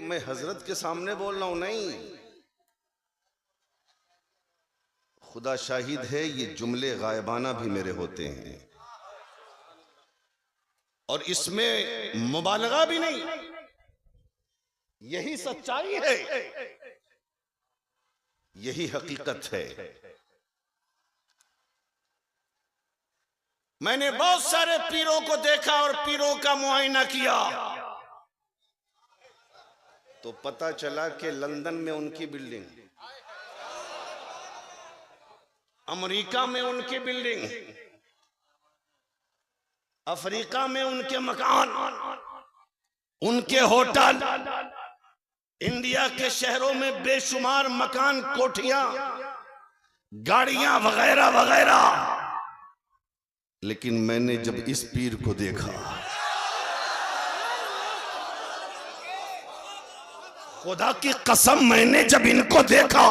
मैं हजरत के सामने बोल रहा हूं, नहीं, खुदा शाहिद है, ये जुमले गायबाना भी मेरे होते हैं और इसमें मुबालगा भी नहीं, यही सच्चाई है, यही हकीकत है। मैंने बहुत सारे पीरों को देखा और पीरों का मुआयना किया तो पता चला कि लंदन में उनकी बिल्डिंग, अमेरिका में उनकी बिल्डिंग, अफ्रीका में उनके मकान, उनके होटल, इंडिया के शहरों में बेशुमार मकान, कोठियां, गाड़ियां वगैरह वगैरह। लेकिन मैंने जब इस पीर को देखा, खुदा की कसम, मैंने जब इनको देखा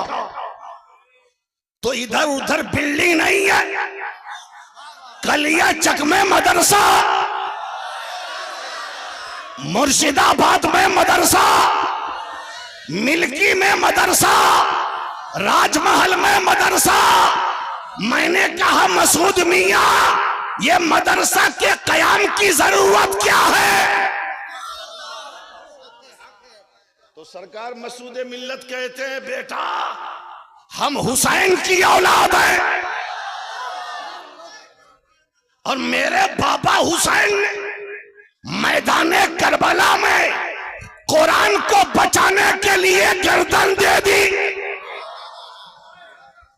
तो इधर उधर बिल्डिंग नहीं है, कलिया चक में मदरसा, मुर्शिदाबाद में मदरसा, मिल्की में मदरसा, राजमहल में मदरसा। मैंने कहा मसूद मियां, ये मदरसा के कयाम की जरूरत क्या है? तो सरकार मसूद मिल्लत कहते हैं, बेटा हम हुसैन की औलाद हैं और मेरे बाबा हुसैन ने मैदाने करबला में कुरान को बचाने के लिए गर्दन दे दी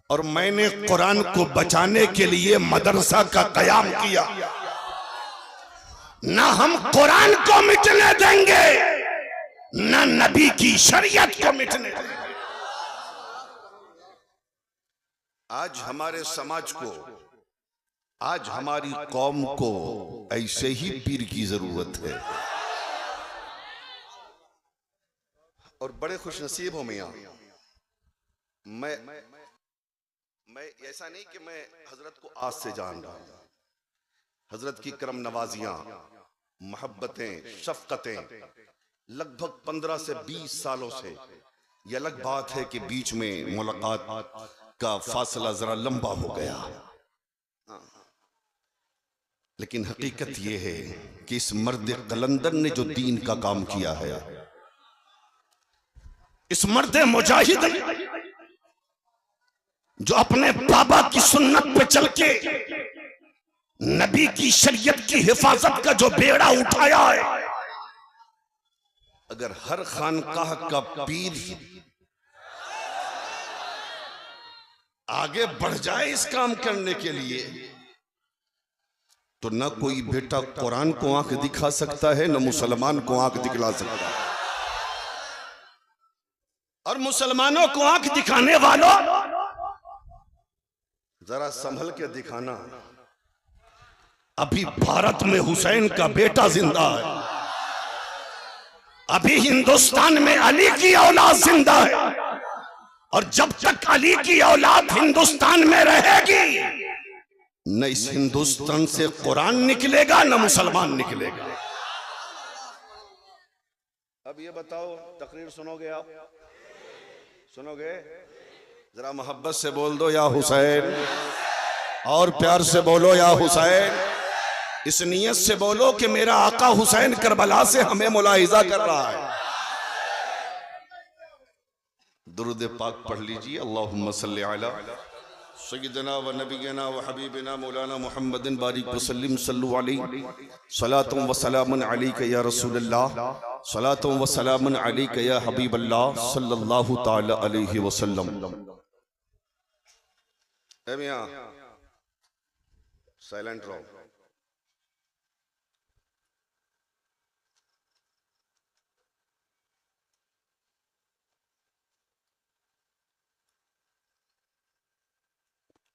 और मैंने कुरान को बचाने के लिए मदरसा का कयाम किया। ना हम कुरान को मिटने देंगे, ना नबी की शरीयत को मिटने देंगे। आज हमारे समाज को, आज हमारी कौम को ऐसे ही पीर की जरूरत है और बड़े खुशनसीब हो मियां। मैं ऐसा नहीं कि मैं हजरत को आज से जान रहा हूं, हजरत की करम नवाजियां, मोहब्बतें, शफकतें लगभग 15 से 20 सालों से। यह अलग बात है कि बीच में मुलाकात का फासला जरा लंबा हो गया, लेकिन हकीकत यह है कि इस मर्द कलंदर ने जो दीन का काम किया है, इस मर्द मुजाहिद जो अपने बाबा की सुन्नत पे चल के नबी की शरीयत की हिफाजत का जो बेड़ा उठाया है, अगर हर खानकाह का पीर आगे बढ़ जाए इस काम करने के लिए, तो न कोई बेटा कुरान को आंख दिखा सकता है, न मुसलमान को आंख दिखला सकता है। और मुसलमानों को आंख दिखाने वालों, जरा संभल के दिखाना। अभी भारत में हुसैन का बेटा जिंदा है, अभी हिंदुस्तान में अली की औलाद जिंदा है, और जब तक अली की औलाद हिंदुस्तान में रहेगी, न इस हिंदुस्तान से कुरान निकलेगा, न मुसलमान निकलेगा। अब ये बताओ, तकरीर सुनोगे आप? सुनोगे? जरा मोहब्बत से बोल दो या हुसैन, और प्यार से बोलो या हुसैन। इस नियत से बोलो कि मेरा आका हुसैन करबला से हमें मुलाहिजा कर रहा है। दुरूद पाक पढ़ लीजिए। अल्लाहुम्मा सल्ली अला सय्यिदना व नबियना व हबीबना मौलाना मुहम्मदिन बारिक वसल्लिम सल्लु अलैहि सलातुम व सलामुन अलैका या रसूलल्लाह सलातुम व सलामुन अलैका या हबीबल्लाह सल्लल्लाहु तआला अलैहि वसल्लम। ए मियां साइलेंट रहो।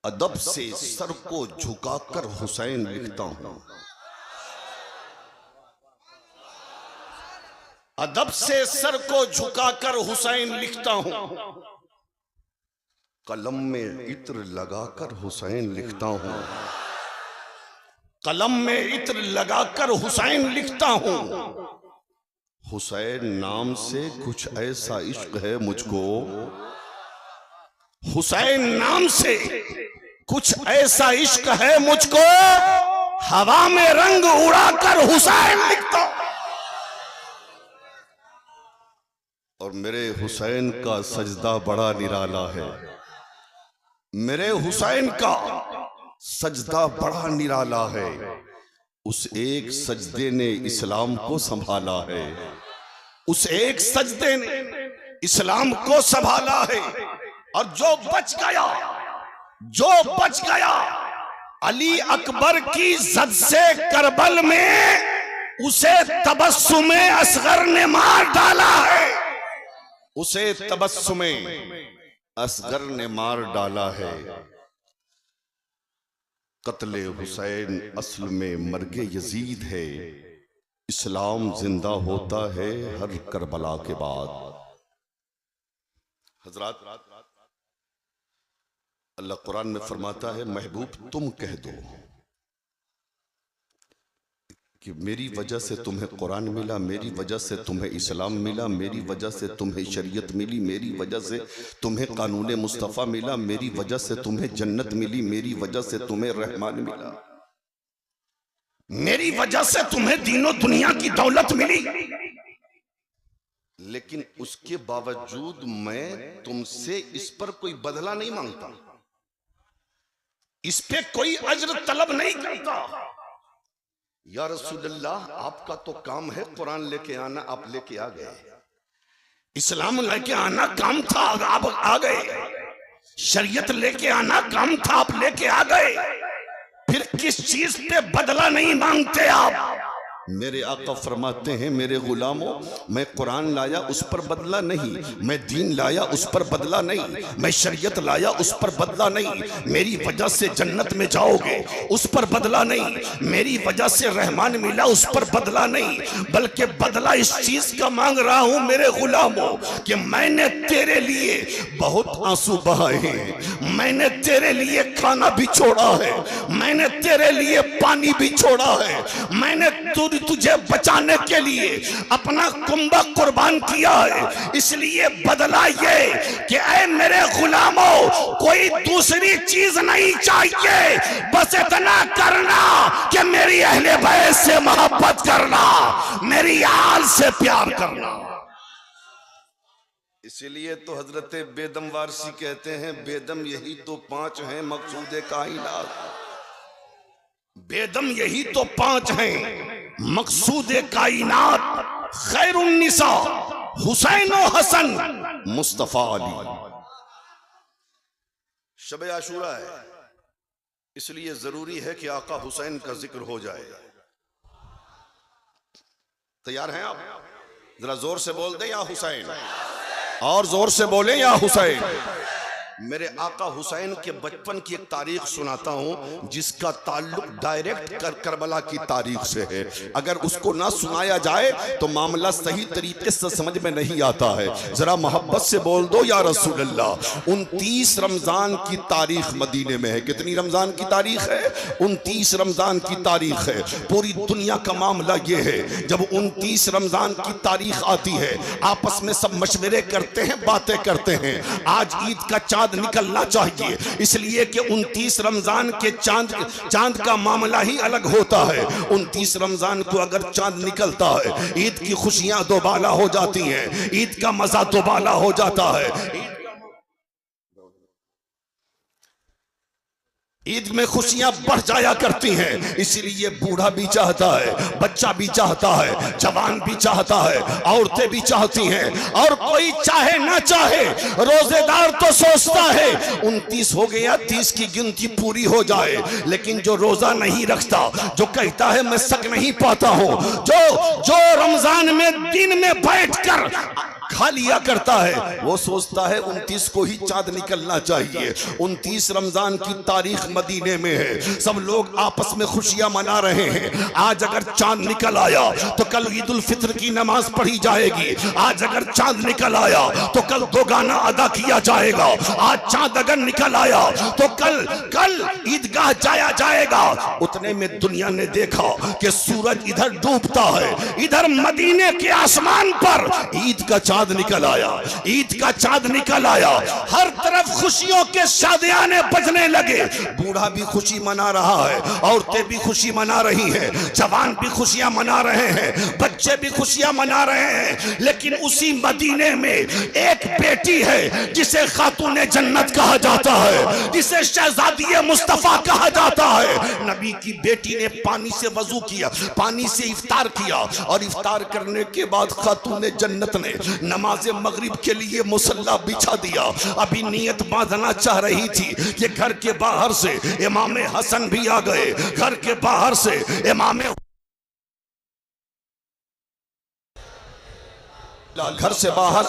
अदब से सर को झुकाकर हुसैन लिखता हूं, अदब से सर को झुकाकर हुसैन लिखता हूं, कलम में इत्र लगाकर हुसैन लिखता हूं, कलम में इत्र लगाकर हुसैन लिखता हूं, हुसैन नाम से कुछ ऐसा इश्क है मुझको, हुसैन नाम से कुछ ऐसा इश्क है मुझको, हवा में रंग उड़ाकर हुसैन लिखता। और मेरे हुसैन का सजदा बड़ा निराला है, मेरे हुसैन का सजदा बड़ा निराला है। उस एक सजदे ने इस्लाम को संभाला है, उस एक सजदे ने इस्लाम को संभाला है। और जो बच गया, जो बच गया अली अकबर की जद से करबल में, उसे तबस्सुमे असगर ने मार डाला है, उसे तबस्सुमे असगर ने मार डाला है। कत्ले हुसैन असल में मर्गे यजीद है, इस्लाम जिंदा होता है हर करबला के बाद। हजरात, अल्लाह कुरान में फरमाता है, महबूब तुम कह दो कि मेरी वजह से तुम्हें कुरान मिला, मेरी वजह से तुम्हें इस्लाम मिला, मेरी वजह से तुम्हें शरीयत मिली, मेरी वजह से तुम्हें कानून मुस्तफ़ा मिला, मेरी वजह से तुम्हें जन्नत मिली, मेरी वजह से तुम्हें रहमान मिला, मेरी वजह से तुम्हें दीनों दुनिया की दौलत मिली। लेकिन उसके बावजूद मैं तुमसे इस पर कोई बदला नहीं मांगता, इस पे कोई अज्र तलब नहीं करता। या रसूलल्लाह, आपका तो काम है कुरान लेके आना, आप लेके आ गए, इस्लाम लेके आना काम था, आप आ गए, शरीयत लेके आना काम था, आप लेके आ गए, फिर किस चीज पे बदला नहीं मांगते आप? मेरे आका फरमाते हैं, मेरे गुलामों, मैं कुरान लाया उस पर बदला नहीं, मैं दीन लाया उस पर बदला नहीं, मैं शरीयत लाया उस पर बदला नहीं, मेरी वजह से जन्नत में जाओगे उस पर बदला नहीं, मेरी वजह से रहमान मिला उस पर बदला नहीं, बल्कि बदला इस चीज का मांग रहा हूं मेरे गुलामों कि मैंने तेरे लिए बहुत आंसू बहाए हैं, मैंने तेरे लिए खाना भी छोड़ा है, मैंने तेरे लिए पानी भी छोड़ा है, मैंने तुझे बचाने के लिए अपना कुंबा कुर्बान किया है। इसलिए बदला ये कि ऐ मेरे गुलामों, कोई दूसरी चीज नहीं चाहिए, बस इतना करना कि मेरी अहले बैत से मोहब्बत करना, मेरी आल से प्यार करना। इसलिए तो हजरत बेदम वारसी कहते हैं, बेदम यही तो पांच हैं मकसूद कायनात, बेदम यही तो पांच हैं मकसूद कायनात, खैरुन्निसा हुसैन और हसन मुस्तफा अली। शब आशूरा है, इसलिए जरूरी है कि आका हुसैन का जिक्र हो जाए। तैयार हैं आप? जरा जोर से बोल दे या हुसैन, और जोर से बोले या हुसैन। मेरे आका हुसैन के बचपन की एक तारीख सुनाता हूं, जिसका ताल्लुक डायरेक्ट करबला की तारीख से है। अगर उसको ना सुनाया जाए तो मामला सही तरीके से समझ में नहीं आता है। जरा मोहब्बत से बोल दो या रसूल अल्लाह। 29 रमजान की तारीख मदीने में है। कितनी रमजान की तारीख है? 29 रमजान की तारीख है। पूरी दुनिया का मामला ये है, जब 29 रमजान की तारीख आती है, आपस में सब मशवरे करते हैं, बातें करते हैं, आज ईद का चांद निकलना चाहिए, इसलिए कि 29 रमजान के चांद का मामला ही अलग होता है। 29 रमजान को अगर चांद निकलता है, ईद की खुशियां दोबाला हो जाती हैं, ईद का मजा दोबाला हो जाता है। ईद में खुशियां बढ़ जाया करती हैं, इसीलिए बूढ़ा भी चाहता है, बच्चा भी चाहता है, जवान भी चाहता है, औरतें भी चाहती हैं, और कोई चाहे ना चाहे रोजेदार तो सोचता है 29 हो गया, 30 की गिनती पूरी हो जाए। लेकिन जो रोजा नहीं रखता, जो कहता है मैं सक नहीं पाता हूं, जो रमजान में दिन में बैठकर खा लिया करता है, वो सोचता है 29 को ही चांद निकलना चाहिए। 29 रमजान की तारीख मदीने में है, सब लोग आपस में खुशियां मना रहे हैं। आज अगर चांद निकल आया तो कल ईद उल फित्र की नमाज पढ़ी जाएगी। आज अगर चांद निकल आया तो कल दो गाना अदा किया जाएगा। आज चांद अगर निकल आया तो कल ईदगाह जाया जाएगा। उतने में दुनिया ने देखा कि सूरज इधर डूबता है, इधर मदीने के आसमान पर ईद का चांद निकल आया। ईद का चांद निकल आया, हर तरफ खुशियों के शादियाने बजने लगे। बूढ़ा भी खुशी मना रहा है, औरतें भी खुशी मना रही हैं, जवान भी खुशियां मना रहे हैं, बच्चे भी खुशियां मना रहे हैं। लेकिन उसी मदीने में एक बेटी है जिसे खातूने जन्नत कहा जाता है, जिसे शहजादी मुस्तफा कहा जाता है। नबी की बेटी ने पानी से वजू किया, पानी से इफ्तार किया, और इफ्तार करने के बाद खातूने जन्नत ने नमाज मगरिब के लिए मुसल्ला बिछा दिया। अभी नियत बांधना चाह रही थी कि घर के बाहर से इमाम हसन भी आ गए, घर के बाहर से इमाम घर के बाहर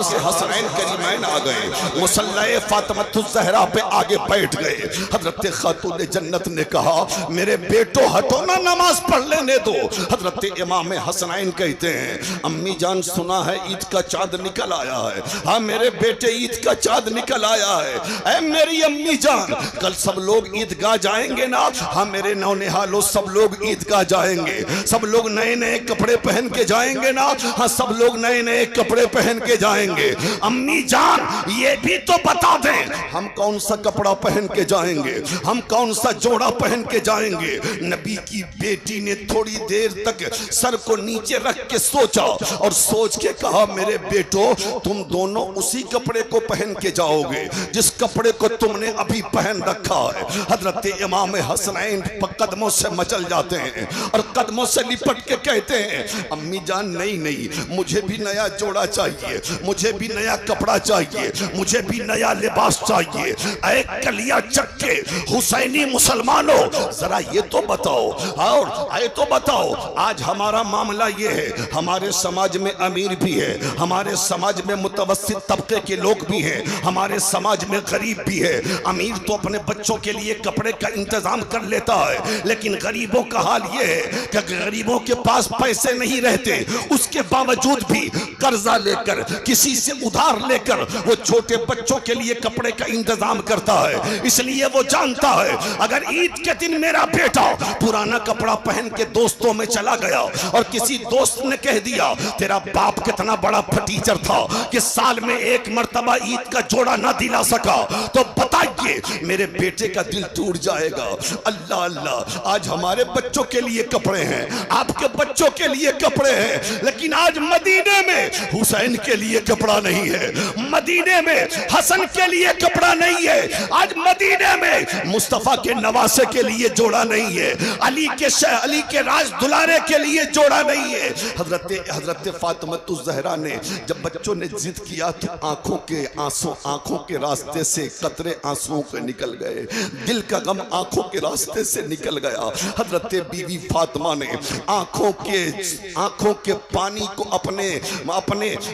से हसनैन करीमैन आ गए, मुसल्लाए फातिमतुज़ ज़हरा पे आगे बैठ गए। हजरत खातून जन्नत ने कहा, मेरे बेटो हटो ना, नमाज पढ़ लेने दो। हजरत इमाम हसनैन कहते हैं, अम्मी जान सुना है ईद का चांद निकल आया है। हाँ मेरे बेटे, ईद का चांद निकल आया है। ऐ मेरी अम्मी जान, कल सब लोग ईदगाह जाएंगे ना? हाँ मेरे नौनिहालो, सब लोग ईदगाह जाएंगे, सब लोग नए नए कपड़े पहन के जाएंगे ना? हाँ सब लोग नए नए कपड़े पहन के जाएंगे। अम्मी जान ये भी तो बता दें, हम कौन सा कपड़ा पहन के जाएंगे, हम कौन सा जोड़ा पहन के जाएंगे? नबी की बेटी ने थोड़ी देर तक सर को नीचे रख के सोचा और सोच के कहा, मेरे बेटो तुम दोनों उसी कपड़े को पहन के जाओगे जिस कपड़े को तुमने अभी पहन रखा है। हजरत इमाम हसनैन कदमों से मचल जाते हैं और कदमों से लिपट के कहते हैं, अम्मी जान नहीं, मुझे भी नया जोड़ा चाहिए, मुझे भी नया कपड़ा चाहिए, मुझे भी नया लिबास चाहिए। ऐ कलिया चक्के हुसैनी मुसलमानों, जरा ये तो बताओ, और आए तो बताओ, आज हमारा मामला ये है, हमारे समाज में अमीर भी है, हमारे समाज में मुतवस्सित तबके के लोग भी हैं, हमारे समाज में गरीब भी है। अमीर तो अपने बच्चों के लिए कपड़े का इंतजाम कर लेता है, लेकिन गरीबों का हाल ये है कि गरीबों के पास पैसे नहीं रहते, उसके बावजूद भी कर्जा लेकर, किसी से उधार लेकर वो छोटे बच्चों के लिए कपड़े का इंतजाम करता है। इसलिए वो जानता है, अगर ईद के दिन मेरा बेटा पुराना कपड़ा पहन के दोस्तों में चला गया और किसी दोस्त ने कह दिया, तेरा बाप कितना बड़ा फटीचर था कि साल में एक मर्तबा ईद का जोड़ा ना दिला सका, तो बताइए मेरे बेटे का दिल टूट जाएगा। अल्लाह अल्लाह, आज हमारे बच्चों के लिए कपड़े हैं, आपके बच्चों के लिए कपड़े हैं, लेकिन आज मदीने में हुसैन के लिए कपड़ा नहीं है, मदीने में हसन के लिए कपड़ा नहीं है, आज मदीने में मुस्तफा के नवासे के लिए जोड़ा नहीं है, अली के राज दुलारे के लिए जोड़ा नहीं है। हजरत फातिमतुज़ ज़हरा ने जब बच्चों ने जिद किया तो आंखों के रास्ते से कतरे आंसुओं के निकल गए, दिल का गम आंखों के रास्ते से निकल गया। हजरत बीवी फातिमा ने आंखों के पानी को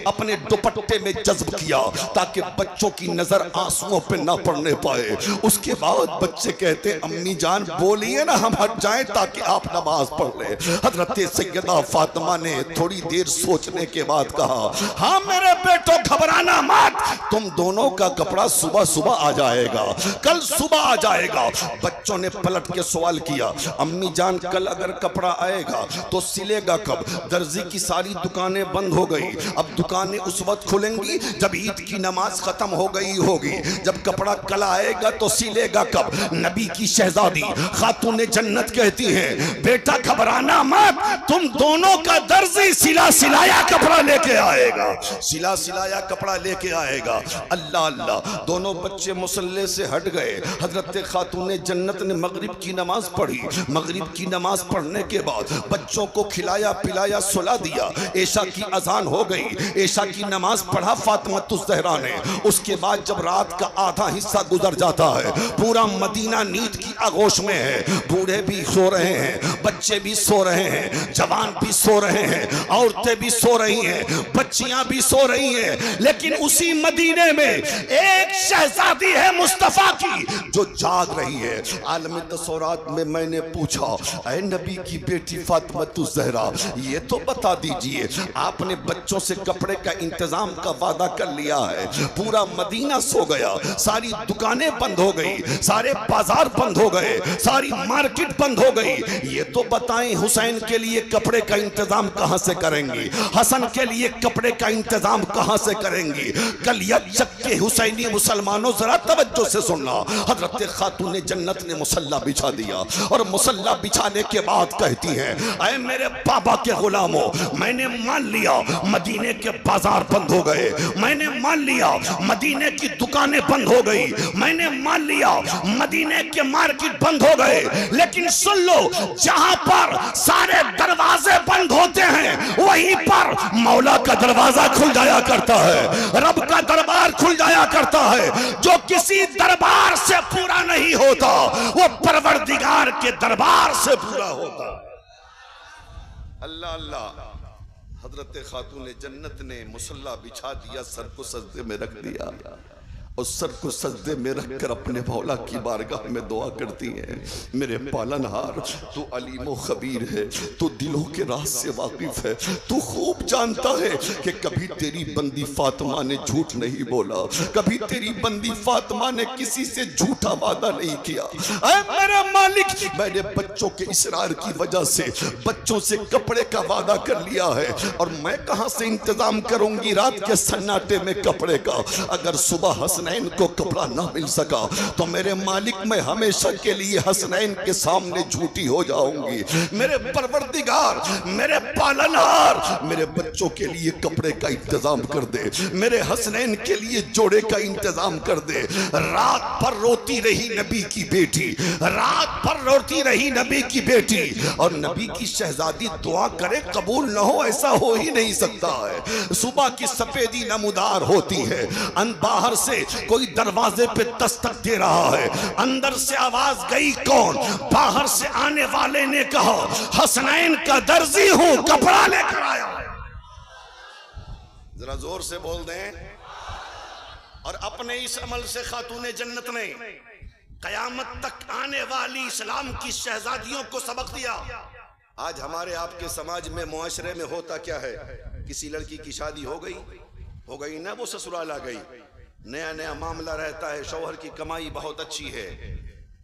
अपने दुपट्टे में जज्ब किया ताकि बच्चों की नजर आंसुओं पे ना पड़ने पाए। उसके बाद बच्चे कहते, अम्मी जान बोलिए ना, हम हट जाएं ताकि आप नमाज पढ़ ले। हजरत सैयदा फातिमा ने थोड़ी देर सोचने के बाद कहा, हाँ मेरे बेटो घबराना मत, तुम दोनों का कपड़ा सुबह सुबह आ जाएगा, कल सुबह आ जाएगा। बच्चों ने पलट के सवाल किया, अम्मी जान कल अगर कपड़ा आएगा तो सिलेगा कब? दर्जी की सारी दुकानें बंद हो गई, अब दुकानें उस वक्त खुलेंगी जब ईद की नमाज खत्म हो गई होगी, जब कपड़ा कल आएगा तो सिलेगा कब? नबी की शहजादी खातून जन्नत कहती हैं, बेटा घबराना मत, तुम दोनों का दर्जी सिलाया कपड़ा लेके आएगा। अल्लाह अल्लाह, दोनों बच्चे मुसल्ले मुसल्ले से हट गए। हजरत खातून जन्नत ने मगरिब की नमाज पढ़ी। मगरिब की नमाज पढ़ने के बाद बच्चों को खिलाया पिलाया सुला दिया। ऐशा की अजान हो गई। ऐशा की नमाज पढ़ा फातिमातुज़ ज़हरा ने। उसके बाद जब रात का आधा हिस्सा गुजर जाता है, पूरा मदीना नींद की आगोश में है। बूढ़े भी सो रहे हैं, बच्चे भी सो रहे हैं, जवान भी सो रहे हैं, औरतें भी सो रही हैं, बच्चियां भी सो रही हैं। लेकिन उसी मदीने में एक शहजादी है मुस्तफा की जो जाग रही है। आलम तसौरात में मैंने पूछा, ऐ नबी की बेटी फातिमातुज़ ज़हरा, ये तो बता दीजिए, आपने बच्चों से कपड़े का इंतजाम का वादा कर लिया है, पूरा मदीना सो गया, सारी दुकानें बंद हो गई, सारे बाजार बंद हो गए, सारी मार्केट बंद हो गई, ये तो बताएं हुसैन के लिए कपड़े का इंतजाम कहां से करेंगी, हसन के लिए कपड़े का इंतजाम कहां से करेंगी। कल यज्ञ के हुसैनी मुसलमानों जरा तवज्जो से सुनना। हजरत खातून जन्नत ने मुसल्ला बिछा दिया और मुसल्ला बिछाने के बाद कहती हैं, ऐ मेरे बाबा के गुलामों, मैंने मान लिया मदीने के बाजार बंद हो गए, मैंने मान लिया मदीने की दुकानें बंद हो गई, मैंने मान लिया मदीने के मार्केट बंद हो गए, लेकिन सुन लो, जहां पर सारे दरवाजे बंद होते हैं वहीं पर मौला का दरवाजा खुल जाया करता है, रब का दरबार खुल जाया करता है। जो किसी दरबार से पूरा नहीं होता वो परवरदिगार के दरबार से पूरा होता है। अल्लाह अल्लाह। हजरत खातून जन्नत ने मुसल्ला बिछा दिया, सर को सजदे में रख दिया और सर को सजदे में रखकर अपने मौला की बारगाह में दुआ करती हैं, मेरे पालनहार, तू अलीम व खबीर है, तू दिलों के राज से वाकिफ है, तू खूब जानता है कि कभी तेरी बंदी फातिमा ने झूठ नहीं बोला, कभी तेरी बंदी फातिमा ने किसी से झूठा वादा नहीं किया। ऐ मेरे मालिक, मैंने बच्चों के इसरार की वजह से बच्चों से कपड़े का वादा कर लिया है और मैं कहां से इंतजाम करूंगी रात के सन्नाटे में कपड़े का। अगर सुबह हसनैन को कपड़ा ना मिल सका तो मेरे मालिक, मैं हमेशा के लिए हसनैन के सामने झूठी हो जाऊंगी। मेरे परवरदिगार, मेरे पालनहार, मेरे बच्चों के लिए कपड़े का इंतजाम कर दे, मेरे हसनैन के लिए जोड़े का इंतजाम कर दे। रात भर रोती रही नबी की बेटी, रात भर रोती रही नबी की बेटी, और नबी की शहजादी दुआ करे कबूल न हो, ऐसा हो ही नहीं सकता है। सुबह की सफेदी नमूदार होती है, बाहर से कोई दरवाजे पे दस्तक दे रहा है, अंदर से आवाज गई कौन? बाहर से आने वाले ने कहा, हसनैन का दर्जी हूं, कपड़ा लेकर आया। जरा जोर से बोल दें। और अपने इस अमल से खातून जन्नत ने कयामत तक आने वाली इस्लाम की शहजादियों को सबक दिया। आज हमारे आपके समाज में, मुआशरे में होता क्या है, किसी लड़की की शादी हो गई ना, वो ससुराल आ गई, नया नया मामला रहता है, शौहर की कमाई बहुत अच्छी है,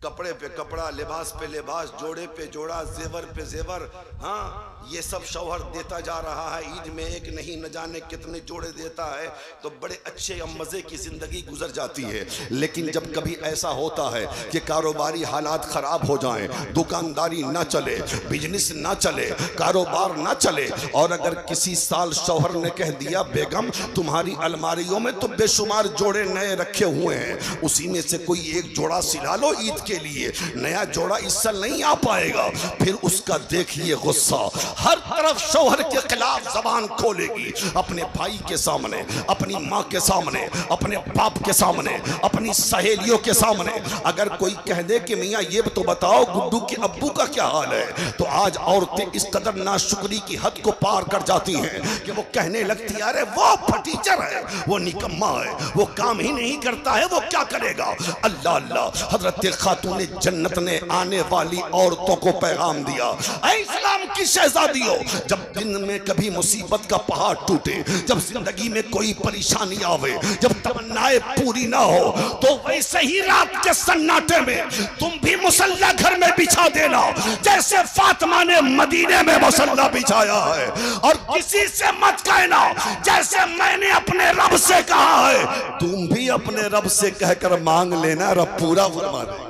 कपड़े पे कपड़ा, लिबास पे लिबास, जोड़े पे जोड़ा, जेवर पे जेवर, हाँ ये सब शौहर देता जा रहा है। ईद में एक नहीं न जाने कितने जोड़े देता है, तो बड़े अच्छे मजे की जिंदगी गुजर जाती है। लेकिन जब कभी ऐसा होता है कि कारोबारी हालात खराब हो जाएं, दुकानदारी ना चले, बिजनेस ना चले, कारोबार ना चले, और अगर किसी साल शौहर ने कह दिया बेगम तुम्हारी अलमारियों में तो बेशुमार जोड़े नए रखे हुए हैं, उसी में से कोई एक जोड़ा सिला लो ईद के लिए, नया जोड़ा इस साल नहीं आ पाएगा, फिर उसका देखिए गुस्सा, हर तरफ शौहर के खिलाफ जबान खोलेगी, अपने भाई के सामने, अपनी माँ के सामने, अपने बाप के सामने, अपनी सहेलियों के सामने। अगर कोई कह दे कि मियाँ ये तो बताओ गुड्डू के अब्बू का क्या हाल है, तो आज औरतें इस कदर नाशुक्री की हद को पार कर जाती हैं कि वो कहने लगती है अरे वो फटीचर है, वो निकम्मा है, वो काम ही नहीं करता है, वो क्या करेगा। अल्लाह अल्लाह। हजरत खातून जन्नत ने आने वाली औरतों को पैगाम दिया, इस्लाम की शहजादियों, जब दिन में कभी मुसीबत का पहाड़ टूटे, जब जिंदगी में कोई परेशानी आवे, जब तमन्नाएं पूरी ना हो, तो वैसे ही रात के सन्नाटे में तुम भी मुसल्ला घर में बिछा देना, जैसे फातिमा ने मदीने में मुसल्ला बिछाया है। और किसी से मत कहना जैसे मैंने अपने रब से कहा है, तुम भी अपने रब से कहकर मांग लेना, रब पूरा फरमा दे।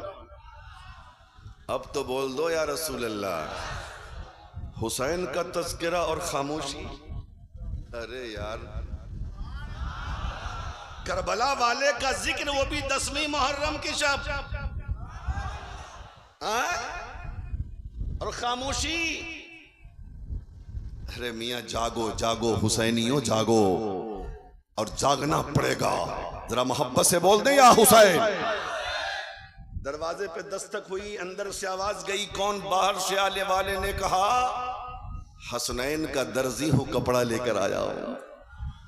अब तो बोल दो या रसूल अल्लाह। हुसैन का तज़किरा और खामोशी, अरे यार करबला वाले का जिक्र वो भी 10वीं मुहर्रम की शब, और खामोशी। अरे मियां जागो जागो हुसैनियों जागो, और जागना पड़ेगा। जरा मोहब्बत से बोल दे या हुसैन। दरवाजे पे दस्तक हुई, अंदर से आवाज गई, कौन? बाहर से आने वाले ने कहा हसनैन का दर्जी हूं, कपड़ा लेकर आया हूं।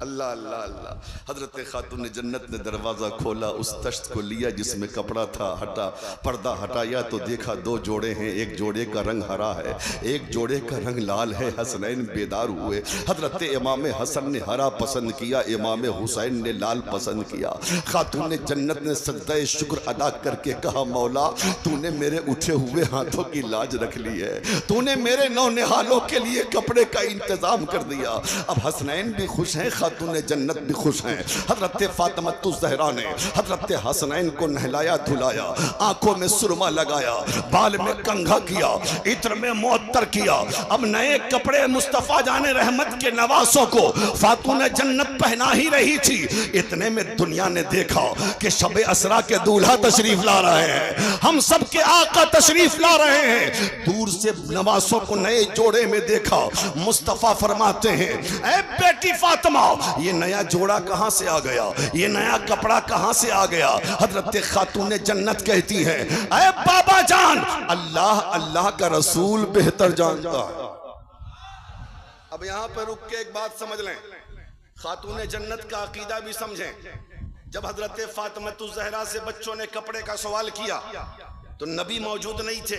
अल्लाह अल्लाह अल्लाह। हजरत खातून जन्नत ने दरवाजा खोला, उस तश्त को लिया जिसमें कपड़ा था, हटा, पर्दा हटाया तो देखा 2 जोड़े हैं, एक जोड़े का रंग हरा है, एक जोड़े का रंग लाल है। हसनैन बेदार हुए। हजरत इमाम हसन ने हरा पसंद किया, इमाम हुसैन ने लाल पसंद किया। खातून जन्नत ने सजदा शुक्र अदा करके कहा मौला तूने मेरे उठे हुए हाथों की लाज रख ली है, तूने मेरे नौनिहालों के लिए कपड़े का इंतजाम कर दिया। अब हसनैन भी खुश हैं, खातून जन्नत भी खुश हैं। हजरत फातिमा ज़हरा ने हजरत हसनैन को नहलाया धुलाया, आंखों में सुरमा लगाया, बाल में कंघा किया, इत्र में मुअत्तर किया। अब नए कपड़े मुस्तफा जाने रहमत के नवासों को फातून जन्नत पहना ही रही थी। इतने में दुनिया ने देखा कि शब असरा के दूल्हा तशरीफ ला रहे हैं, हम सब के आका तशरीफ ला रहे हैं। दूर से नवासों को नए जोड़े में देखा। मुस्तफा फरमाते हैं ऐ बेटी फातिमा ये नया जोड़ा कहां से आ गया, ये नया कपड़ा कहां से आ गया? हजरत खातून जन्नत कहती है ऐ बाबा जान, अल्लाह अल्लाह का रसूल बेहतर जानता है। अब यहां पर रुक के एक बात समझ लें, खातून जन्नत का अकीदा भी समझें। जब हजरत फातिमा ज़हरा से बच्चों ने कपड़े का सवाल किया तो नबी मौजूद नहीं थे।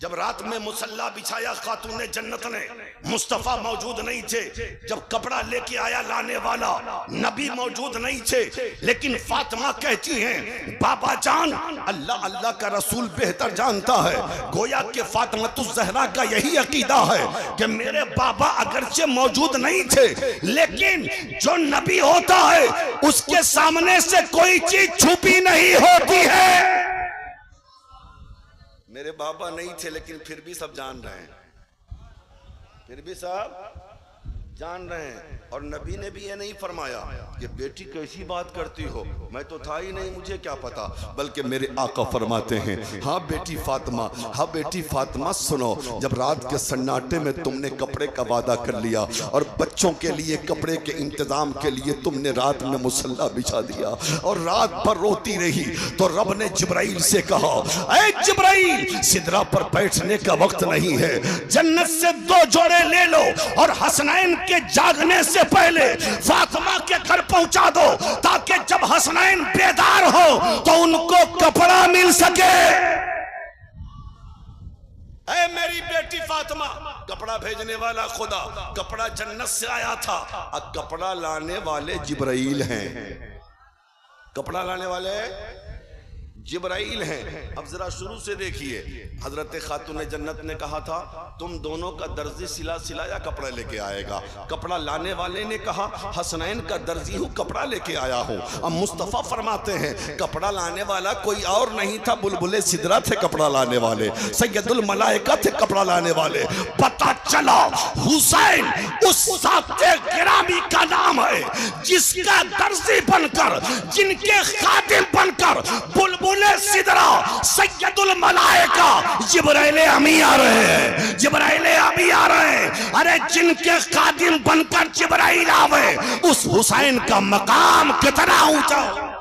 जब रात में मुसल्ला बिछाया खातून जन्नत ने, मुस्तफा मौजूद नहीं थे। जब कपड़ा लेके आया लाने वाला, नबी मौजूद नहीं थे। लेकिन फातिमा कहती हैं बाबा जान, अल्लाह अल्लाह का रसूल बेहतर जानता है। गोया के फातिमा ज़हरा का यही अकीदा है कि मेरे बाबा अगरचे मौजूद नहीं थे, लेकिन जो नबी होता है उसके सामने से कोई चीज छुपी नहीं होती है। मेरे बाबा नहीं थे लेकिन फिर भी सब जान रहे हैं, फिर भी सब जान रहे हैं। और नबी ने भी ये नहीं फरमाया कि बेटी कैसी बात करती हो, मैं तो था ही नहीं, मुझे क्या पता। बल्कि मेरे आका फरमाते हैं हाँ बेटी फातिमा, हाँ बेटी फातिमा सुनो, जब रात के सन्नाटे में तुमने कपड़े का वादा कर लिया और बच्चों के लिए कपड़े के इंतजाम के लिए तुमने रात में मुसल्ला बिछा दिया और रात भर रोती रही, तो रब ने जिब्राइल से कहा ऐ जिब्राइल सिदरा पर बैठने का वक्त नहीं है, जन्नत से 2 जोड़े ले लो और हसनैन के जागने से पहले फातिमा के घर पहुंचा दो, ताकि जब हसनैन बेदार हो तो उनको कपड़ा मिल सके। ऐ मेरी बेटी फातिमा, कपड़ा भेजने वाला खुदा, कपड़ा जन्नत से आया था। अब कपड़ा लाने वाले जिब्राइल हैं, कपड़ा लाने वाले जिब्राइल हैं। अब जरा शुरू से देखिए, हजरत खातून जन्नत ने कहा था तुम दोनों का दर्जी सिला सिलाया कपड़ा लेके आएगा। कपड़ा लाने वाले ने कहा हसनैन का दर्जी हूँ, कपड़ा लेके आया हूँ। अब मुस्तफा फरमाते हैं कपड़ा लाने वाला कोई और नहीं था, बुलबुले सिदरा थे कपड़ा लाने वाले, सैयदुल मलाइका थे कपड़ा लाने वाले। पता चला हुसैन उस साथे गिरामी का नाम है जिसका दर्जी बनकर, जिनके खादिम बनकर बुलबुल सिदरा सैयदुल मलाइका जिब्राइल अमी आ रहे हैं, जिब्राइल अमी आ रहे हैं। अरे जिनके खादिम बनकर जिब्राइल आवे, उस हुसैन का मकाम कितना ऊंचा हो।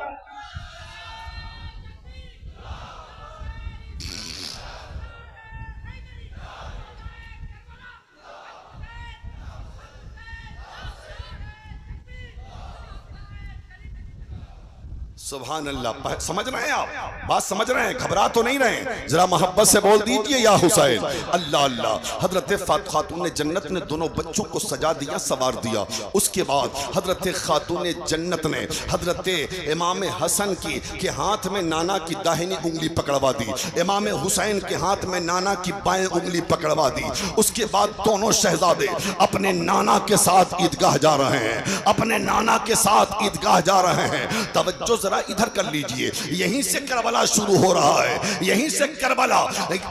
सुभान अल्लाह। समझ रहे हैं आप, बात समझ रहे हैं, घबरा तो नहीं रहे हैं? जरा मोहब्बत से बोल दीजिए या हुसैन। अल्लाह अल्लाह। हजरत खातून जन्नत ने दोनों बच्चों को सजा दिया, सवार दिया। उसके बाद हजरत खातून जन्नत ने हजरत इमाम हसन की के हाथ में नाना की दाहिनी उंगली पकड़वा दी, इमाम हुसैन के हाथ में नाना की बाएं उंगली पकड़वा दी। उसके बाद दोनों शहजादे अपने नाना के साथ ईदगाह जा रहे हैं, अपने नाना के साथ ईदगाह जा रहे हैं। तवज्जो जरा इधर कर लीजिए। यहीं से करबला शुरू हो रहा है, यहीं से करबला,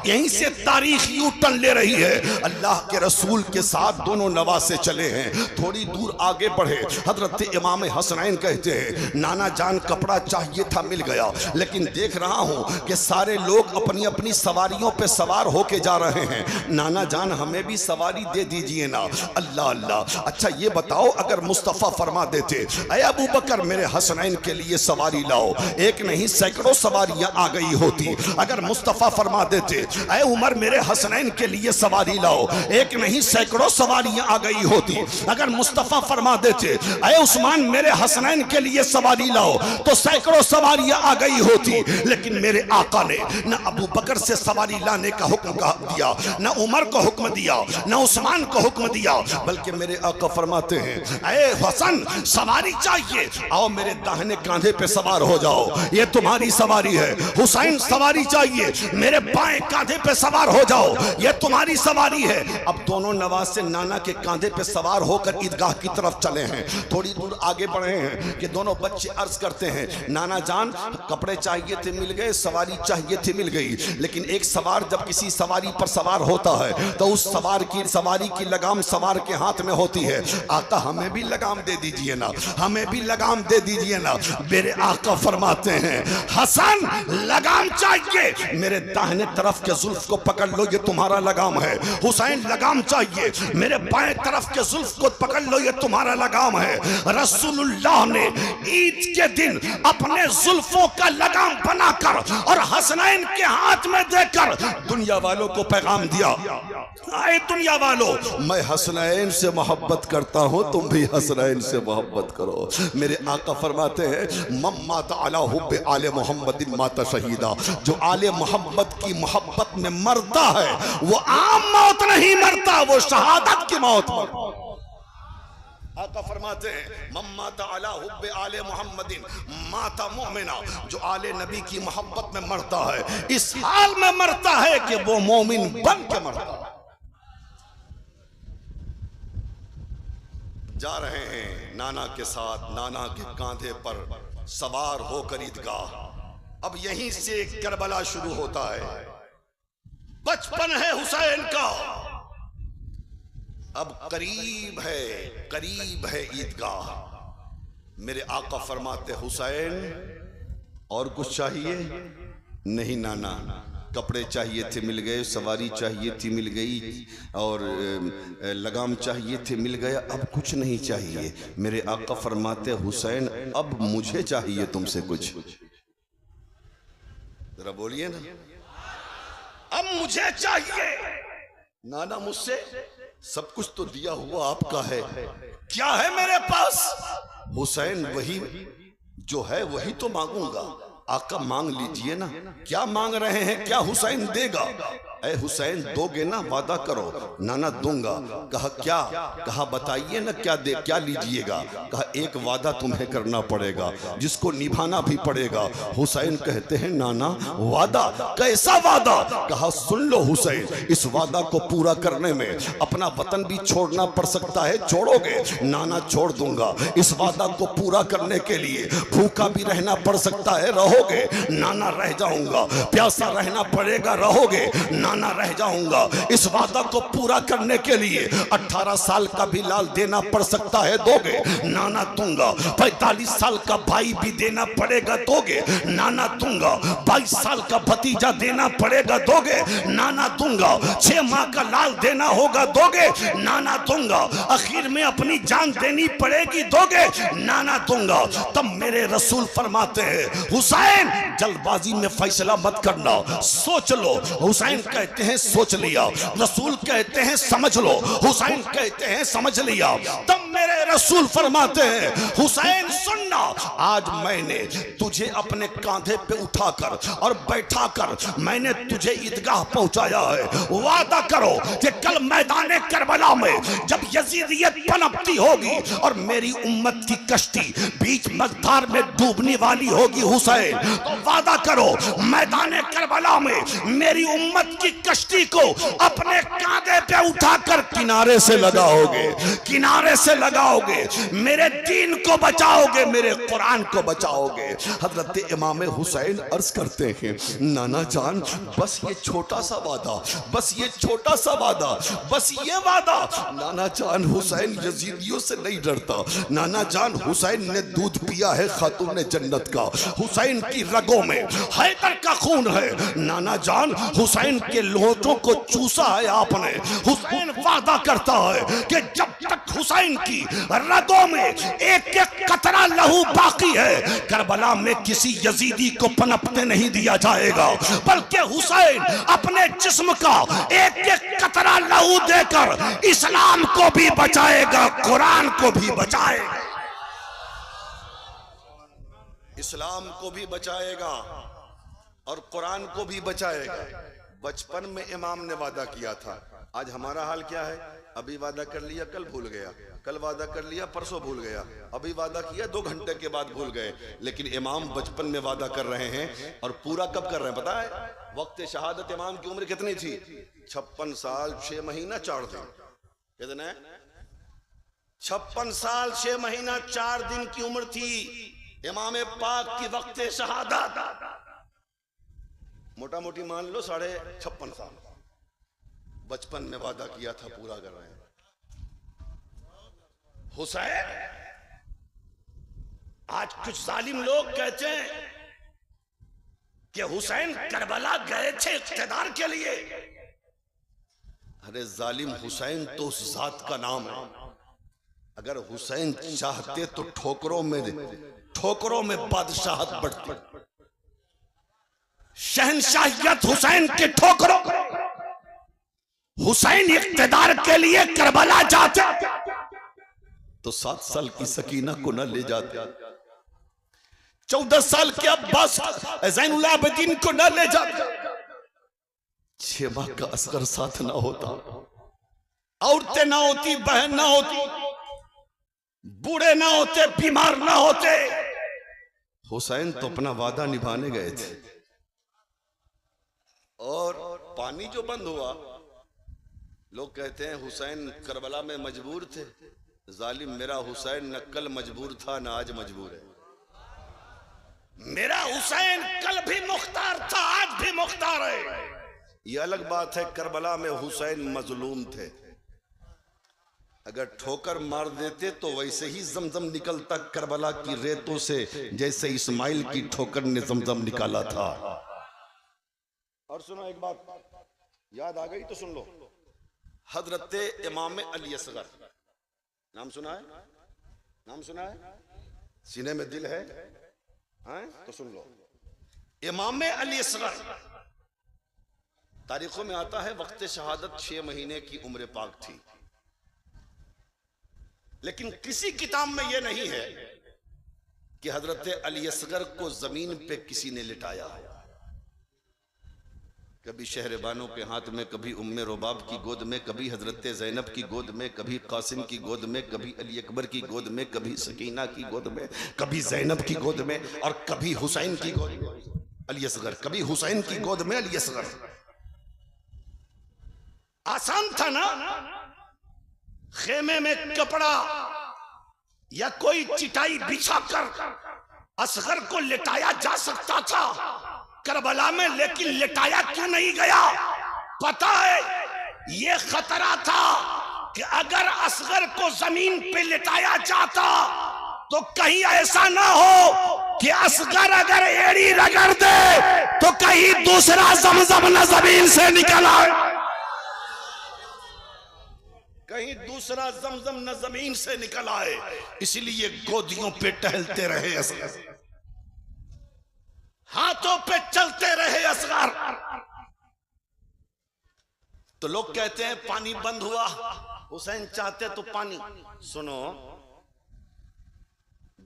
यहीं से तारीख यू टर्न ले रही है। अल्लाह के रसूल के साथ दोनों नवासे चले हैं, थोड़ी दूर आगे बढ़े, हजरत इमाम हसनैन कहते हैं नाना जान कपड़ा चाहिए था मिल गया, लेकिन देख रहा हूं कि सारे लोग अपनी अपनी सवारियों पे सवार होके जा रहे हैं, नाना जान हमें भी सवारी दे दीजिए ना। अल्लाह अल्लाह, अच्छा ये बताओ अगर मुस्तफ़ा फरमा देते ऐ अबू बकर मेरे हसनैन के लिए सवारी लाओ, एक नहीं सैकड़ों सवारियां आ गई होती। अगर मुस्तफ़ा फरमा देते ऐ उमर मेरे हसनैन के लिए सवारी लाओ, एक नहीं सैकड़ों सवारियां आ गई होती। अगर मुस्तफ़ा फरमा देते ऐ उस्मान मेरे हसनैन के लिए सवारी लाओ, तो सैकड़ों सवारियां आ गई होती। लेकिन मेरे आका ने न अबू बकर से सवारी लाने का हुक्म दिया, न उमर को हुक्म दिया, न उस्मान को हुक्म दिया, बल्कि मेरे आका फरमाते हैं ऐ हसन सवारी चाहिए, आओ मेरे दाहिने कांधे पे सवार हो जाओ, ये तुम्हारी सवारी है। हुसैन सवारी चाहिए, मेरे बाएं कांधे पे सवार हो जाओ, ये तुम्हारी सवारी है। अब दोनों नवासे नाना के कांधे पे सवार होकर ईदगाह की तरफ चले हैं। थोड़ी दूर आगे बढ़े हैं कि दोनों बच्चे अर्ज करते हैं नाना जान कपड़े चाहिए थे मिल गए, सवारी चाहिए थी मिल गई, लेकिन एक सवार जब किसी सवारी पर सवार होता है तो उस सवारी की लगाम सवार के हाथ में होती है। आका हमें भी लगाम दे दीजिए ना, हमें भी लगाम दे दीजिए ना। मेरे आका फरमाते हैं हसन लगाम चाहिए, मेरे दाहिने तरफ के जुल्फ को पकड़ लो, ये तुम्हारा लगाम है। हुसैन लगाम चाहिए, मेरे बाएं तरफ के जुल्फ को पकड़ लो, ये तुम्हारा लगाम है। रसूलुल्लाह ने ईद के दिन अपने जुल्फों का लगाम बनाकर और हसनैन के हाथ में देकर दुनिया वालों को पैगाम दिया, आए दुनिया वालों मैं हसनैन से मोहब्बत करता हूं, तुम भी हसनैन से मोहब्बत करो। मेरे आका फरमाते हैं मम्मात अला हुब्बे आले मोहम्मदिन माता शहीदा, जो आले मोहम्मद की मोहब्बत में मरता है वो आम मौत नहीं मरता, वो शहादत की मौत मरता। आका फरमाते हैं मम्माता अला हुब्बे आले मोहम्मदिन माता मोमिना, जो आले नबी की मोहब्बत में मरता है इस हाल में मरता है कि वो मोमिन बन के मरता है। जा रहे हैं नाना के साथ, नाना के कांधे पर सवार होकर ईदगाह। अब यहीं से करबला शुरू होता है, बचपन है हुसैन का, अब करीब है ईदगाह। मेरे आका फरमाते हुसैन और कुछ चाहिए? नहीं नाना, कपड़े चाहिए थे मिल गए, सवारी चाहिए थी मिल गई, और लगाम चाहिए थे मिल गया, अब कुछ नहीं चाहिए। मेरे आका फरमाते हुसैन अब मुझे चाहिए तुमसे कुछ, जरा बोलिए ना, अब मुझे चाहिए। नाना मुझसे सब कुछ तो दिया हुआ आपका है, क्या है मेरे पास? हुसैन वही जो है वही तो मांगूंगा। आका मांग लीजिए ना, क्या मांग रहे हैं, क्या हुसैन देगा? ऐ हुसैन दोगे ना, वादा करो। नाना दूंगा। कहा क्या? कहा बताइए ना क्या दे, क्या लीजिएगा? कहा एक वादा तुम्हें करना पड़ेगा जिसको निभाना भी पड़ेगा। हुसैन कहते हैं नाना वादा? कैसा वादा? कहा सुन लो हुसैन, इस वादा को पूरा करने में अपना वतन भी छोड़ना पड़ सकता है, छोड़ोगे? नाना छोड़ दूंगा। इस वादा को पूरा करने के लिए भूखा भी रहना पड़ सकता है, रहोगे? नाना रह जाऊंगा। प्यासा रहना पड़ेगा, रहोगे? नाना रह जाऊंगा। इस वादा को पूरा करने के लिए 18 साल का भी लाल देना पड़ सकता है, दोगे? नाना दूंगा। 45 साल का भाई भी देना पड़ेगा, दोगे? नाना दूंगा। 22 साल का भतीजा देना पड़ेगा, दोगे? नाना दूंगा। 6 माह का लाल देना होगा, दोगे? नाना दूंगा। आखिर में अपनी जान देनी पड़ेगी, दोगे? नाना दूंगा। तब मेरे रसूल फरमाते हैं हुसैन जल्दबाजी में फैसला मत करना, सोच लो। हुसैन कहते हैं सोच लिया। रसूल कहते हैं समझ लो। हुसैन कहते हैं समझ लिया। तब मेरे रसूल फरमाते हैं हुसैन सुनना, आज मैंने तुझे अपने कांधे पे उठाकर और बैठाकर मैंने तुझे ईदगाह पहुंचाया है। वादा करो कि कल मैदान करबला में जब यजीदियत पनपती होगी और मेरी उम्मत की कश्ती बीच मझधार में डूबने वाली होगी हुसैन, तो वादा करो मैदान करबला में मेरी उम्मत की कश्ती को अपने कांधे पे उठाकर किनारे से लगाओगे, किनारे से लगाओगे, मेरे दीन को बचाओगे, मेरे कुरान को बचाओगे। हजरत इमाम हुसैन अर्ज करते हैं, नाना जान बस ये छोटा सा वादा, बस ये छोटा सा वादा, बस ये वादा। नाना जान हुसैन यजीदियों से नहीं डरता। नाना जान हुसैन ने दूध पिया है खातून जन्नत का, हुसैन की रगों में हैदर का खून है। नाना जान हुसैन के लोटों को चूसा है आपने। हुसैन वादा करता है कि जब तक हुसैन की रगों में एक एक कतरा लहू बाकी है, करबला में किसी यजीदी को पनपने नहीं दिया जाएगा, बल्कि हुसैन अपने जिस्म का एक एक कतरा लहू देकर इस्लाम को भी बचाएगा, कुरान को भी बचाएगा, इस्लाम को भी बचाएगा और कुरान को भी बचाएगा। बचपन में इमाम ने वादा किया था, आज हमारा हाल क्या है? अभी वादा कर लिया कल भूल गया, कल वादा कर लिया परसों भूल गया, अभी वादा किया 2 घंटे के बाद भूल गए। लेकिन इमाम बचपन में वादा कर रहे हैं और पूरा कब कर रहे हैं पता है? वक्त शहादत इमाम की उम्र कितनी थी? 56 साल 6 महीना 4 दिन। कितने? 56 साल 6 महीना 4 दिन की उम्र थी इमाम पाक की वक्त शहादत। मोटा मोटी मान लो 56.5 साल। बचपन में वादा किया था, पूरा कर रहे हैं। हुसैन, आज कुछ जालिम लोग कहते हैं कि हुसैन करबला गए थे इख्तिदार के लिए। अरे जालिम, हुसैन तो उस जात का नाम है। अगर हुसैन चाहते तो ठोकरों में बादशाहत बढ़ती। शहनशाहियत हुसैन के ठोकरों। हुसैन इख्तिदार के लिए करबला जाते तो 7 साल की सकीना को न ले जाते, 14 साल के अब्बास ज़ैनुल आबिदीन को न ले जाते, 6 माह का असगर साथ ना होता, औरतें ना होती, बहन ना होती, बूढ़े ना होते, बीमार ना होते। हुसैन तो अपना वादा निभाने गए थे। और पानी जो बंद हुआ, लोग कहते हैं हुसैन करबला में मजबूर थे। जालिम, मेरा हुसैन न कल मजबूर था न आज मजबूर है। मेरा हुसैन कल भी मुख्तार था, आज भी मुख्तार है। ये अलग बात है करबला में हुसैन मजलूम थे। अगर ठोकर मार देते तो वैसे ही जमजम निकलता करबला की रेतों से, जैसे इस्माइल की ठोकर ने जमजम निकाला था। और सुनो एक बात, याद आ गई तो सुन लो। हजरत इमाम अली असगर, नाम सुना है? नाम सुना है? सीने में दिल है? तो सुन लो। इमाम अली असगर तारीखों में आता है वक्त शहादत 6 महीने की उम्र पाक थी। लेकिन किसी किताब में यह नहीं है कि हजरत अली असगर को जमीन पे किसी ने लिटाया। कभी शहरबानों के हाथ में, कभी उम्मे रुबाब की गोद में, कभी हजरत ज़ैनब की गोद में, कभी कासिम की गोद में, कभी अली अकबर की गोद में, कभी सकीना की गोद में, कभी ज़ैनब की गोद में और कभी हुसैन की गोद में अली असगर, कभी हुसैन की गोद में अली असगर। आसान था ना? खेमे में कपड़ा या कोई चिटाई बिछाकर असगर को लिटाया जा सकता था करबला में, लेकिन लिटाया क्यों नहीं गया? पता है, यह खतरा था कि अगर असगर को जमीन पे लिटाया जाता तो कहीं ऐसा ना हो कि असगर अगर एड़ी रगड़ दे तो कहीं दूसरा जमजम न जमीन से निकल आए, कहीं दूसरा जमजम न जमीन से निकल आए। इसलिए गोदियों पे टहलते रहे असगर, हाथों पे चलते रहे असगर। तो लोग कहते हैं पानी बंद हुआ, हुसैन चाहते तो पानी। सुनो,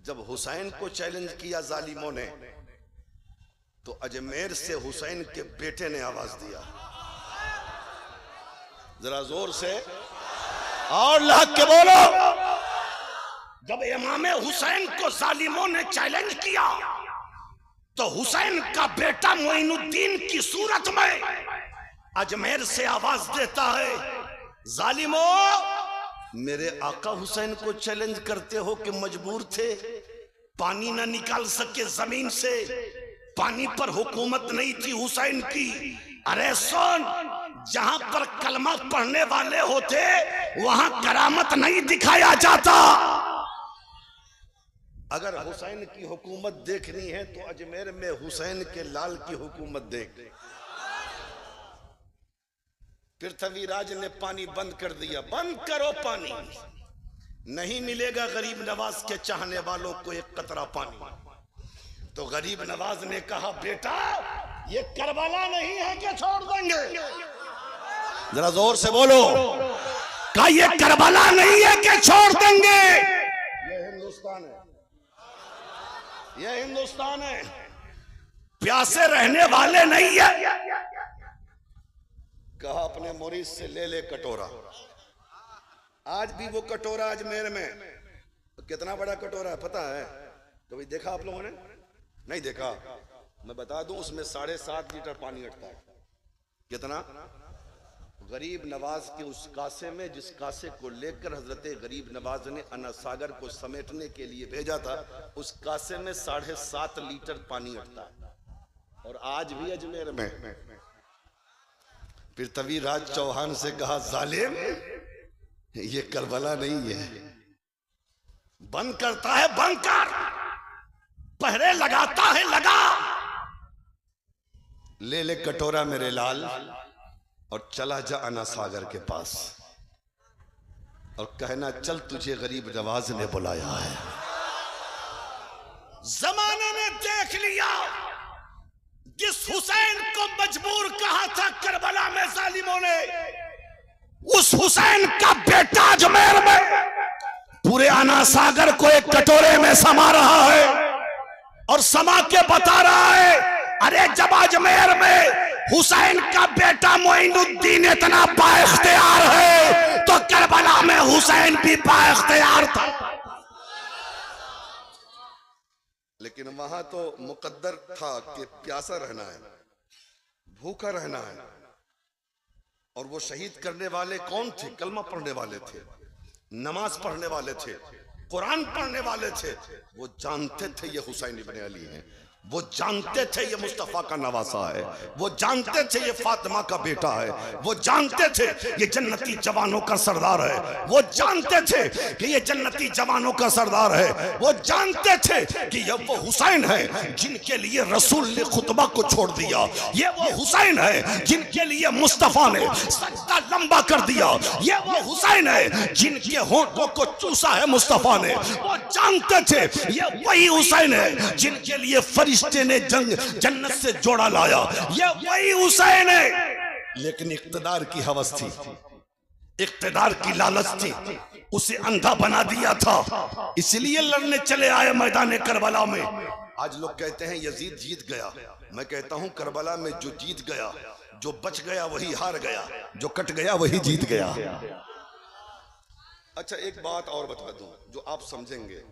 जब हुसैन को चैलेंज किया जालिमों ने तो अजमेर से हुसैन के बेटे ने आवाज दिया, जरा जोर से और लहक के बोलो। जब इमाम हुसैन को जालिमों ने चैलेंज किया तो हुसैन का बेटा मोइनुद्दीन की सूरत में अजमेर से आवाज देता है, जालिमों मेरे आका हुसैन को चैलेंज करते हो कि मजबूर थे, पानी ना निकाल सके जमीन से, पानी पर हुकूमत नहीं थी हुसैन की। अरे सुन, जहां पर कलमा पढ़ने वाले होते वहां करामत नहीं दिखाया जाता। अगर हुसैन की हुकूमत देखनी है तो अजमेर में हुसैन के लाल की हुकूमत देख। पृथ्वीराज ने पानी बंद कर दिया, बंद करो पानी, नहीं मिलेगा गरीब नवाज के चाहने वालों को एक कतरा पानी। तो गरीब नवाज ने कहा बेटा ये करबला नहीं है कि छोड़ देंगे, जरा जोर से बोलो, कहा ये करबला नहीं है कि छोड़ देंगे। ये हिंदुस्तान है, ये हिंदुस्तान है, प्यासे रहने वाले नहीं है। कहा अपने मुरीद से ले ले कटोरा। आज भी वो कटोरा अजमेर में, कितना बड़ा कटोरा है पता है? कभी देखा आप लोगों ने? नहीं देखा। मैं बता दूं उसमें 7.5 लीटर पानी अटता है। कितना? गरीब नवाज के उस कासे में, जिस कासे को लेकर हजरत गरीब नवाज ने अना सागर को समेटने के लिए भेजा था, उस कासे में 7.5 लीटर पानी अटता है। और आज भी अजमेर में। पृथ्वीराज चौहान से कहा जालिम ये करबला नहीं है, बंद करता है बंद कर, पहरे लगाता है लगा, ले ले कटोरा मेरे लाल और चला जा अना सागर के पास और कहना चल तुझे गरीब नवाज ने बुलाया है। जमाने ने देख लिया, जिस हुसैन को मजबूर कहा था करबला में जालिमों ने, उस हुसैन का बेटा अजमेर में पूरे अना सागर को एक कटोरे में समा रहा है और समा के बता रहा है अरे जब अजमेर में हुसैन का बेटा मोइनुद्दीन इतना बाइख्तियार है तो करबला में हुसैन भी बाइख्तियार था। लेकिन वहां तो मुकद्दर था कि प्यासा रहना है, भूखा रहना है। और वो शहीद करने वाले कौन थे? कलमा पढ़ने वाले थे, नमाज पढ़ने वाले थे, कुरान पढ़ने वाले थे। वो जानते थे ये हुसैन इब्ने अली हैं, वो जानते थे ये मुस्तफा का नवासा है, वो जानते थे ये फातिमा का बेटा है, वो जानते थे ये जन्नती जवानों का सरदार है, वो जानते थे कि ये जन्नती जवानों का सरदार है, वो जानते थे कि ये वो हुसैन है जिनके लिए रसूल ने खुतबा को छोड़ दिया, ये वो हुसैन है जिनके लिए मुस्तफा ने सजदा लंबा कर दिया, ये वो हुसैन है जिनके होठों को चूसा है मुस्तफा ने। वो जानते थे ये वही हुसैन है जिनके लिए फरिश्ते ने जन्नत से जोड़ा लाया, ये वही हुसैन है। लेकिन इख्तिदार की हवस थी, इख्तिदार की लालच थी, उसे अंधा बना दिया था, इसलिए लड़ने चले आए मैदान करबला में। आज लोग कहते हैं यजीद जीत गया, मैं कहता हूं करबला में जो जीत गया, जो बच गया वही हार गया, जो कट गया वही जीत गया। अच्छा एक बात और बता दूं जो आप समझेंगे।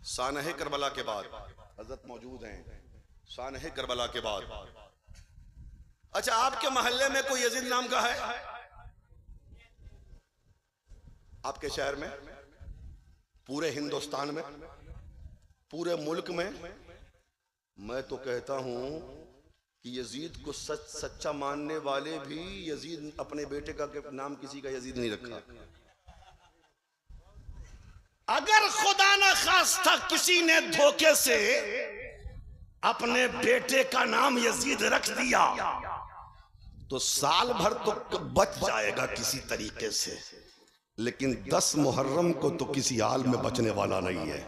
सानहे करबला के बाद हजरत मौजूद हैं, सानहे करबला के बाद। अच्छा आपके मोहल्ले में कोई यजीद नाम का है? आपके शहर में, पूरे हिंदुस्तान में, पूरे मुल्क में? मैं तो कहता हूं कि यजीद को सच्चा मानने वाले भी यजीद अपने बेटे का नाम किसी का यजीद नहीं रखा। अगर खुदा न खास्ता किसी ने धोखे से अपने बेटे का नाम यजीद रख दिया तो साल भर तो बच जाएगा किसी तरीके से, लेकिन 10 मुहर्रम को तो किसी हाल में बचने वाला नहीं है।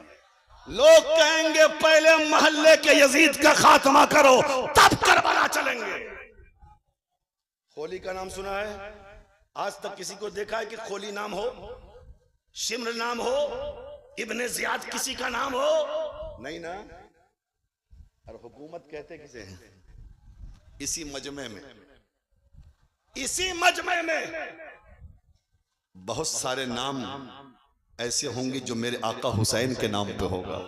लोग कहेंगे पहले मोहल्ले के यजीद का खात्मा करो तब करबला चलेंगे। खोली का नाम सुना है? आज तक किसी को देखा है कि खोली नाम हो, शिम्र नाम हो, इब्ने जियाद किसी का नाम हो? नहीं ना। और हुकूमत कहते किसे हैं? इसी मजमे में, इसी मजमे में बहुत सारे नाम ऐसे होंगे जो मेरे आका हुसैन के नाम पे होगा।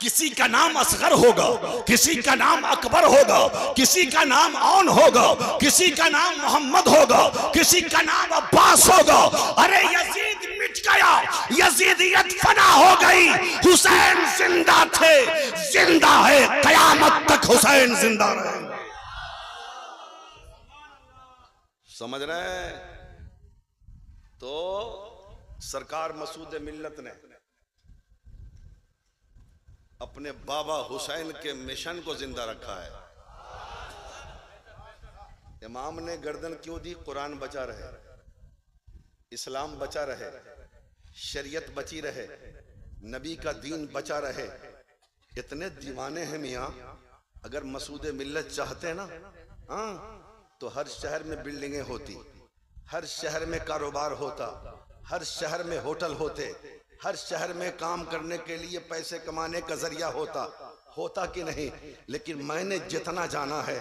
किसी का नाम असगर होगा, किसी का नाम अकबर होगा, किसी का नाम औन होगा, किसी का नाम मोहम्मद होगा, किसी का नाम अब्बास होगा। अरे यजीद मिट गया, यजीदियत फना हो गई, हुसैन जिंदा थे, जिंदा है, कयामत तक हुसैन जिंदा रहेंगे। समझ रहे हैं? तो सरकार मसूद मिल्लत ने अपने बाबा हुसैन के मिशन को जिंदा रखा है। इमाम ने गर्दन क्यों दी? कुरान बचा रहे, इस्लाम बचा रहे, शरीयत बची रहे, नबी का दीन बचा रहे। इतने दीवाने हैं मियाँ, अगर मसूद मिल्लत चाहते ना, हाँ, तो हर शहर में बिल्डिंगें होती, हर शहर में कारोबार होता, हर शहर में होटल होते, हर शहर में काम करने के लिए पैसे कमाने का जरिया होता कि नहीं? लेकिन मैंने जितना जाना है,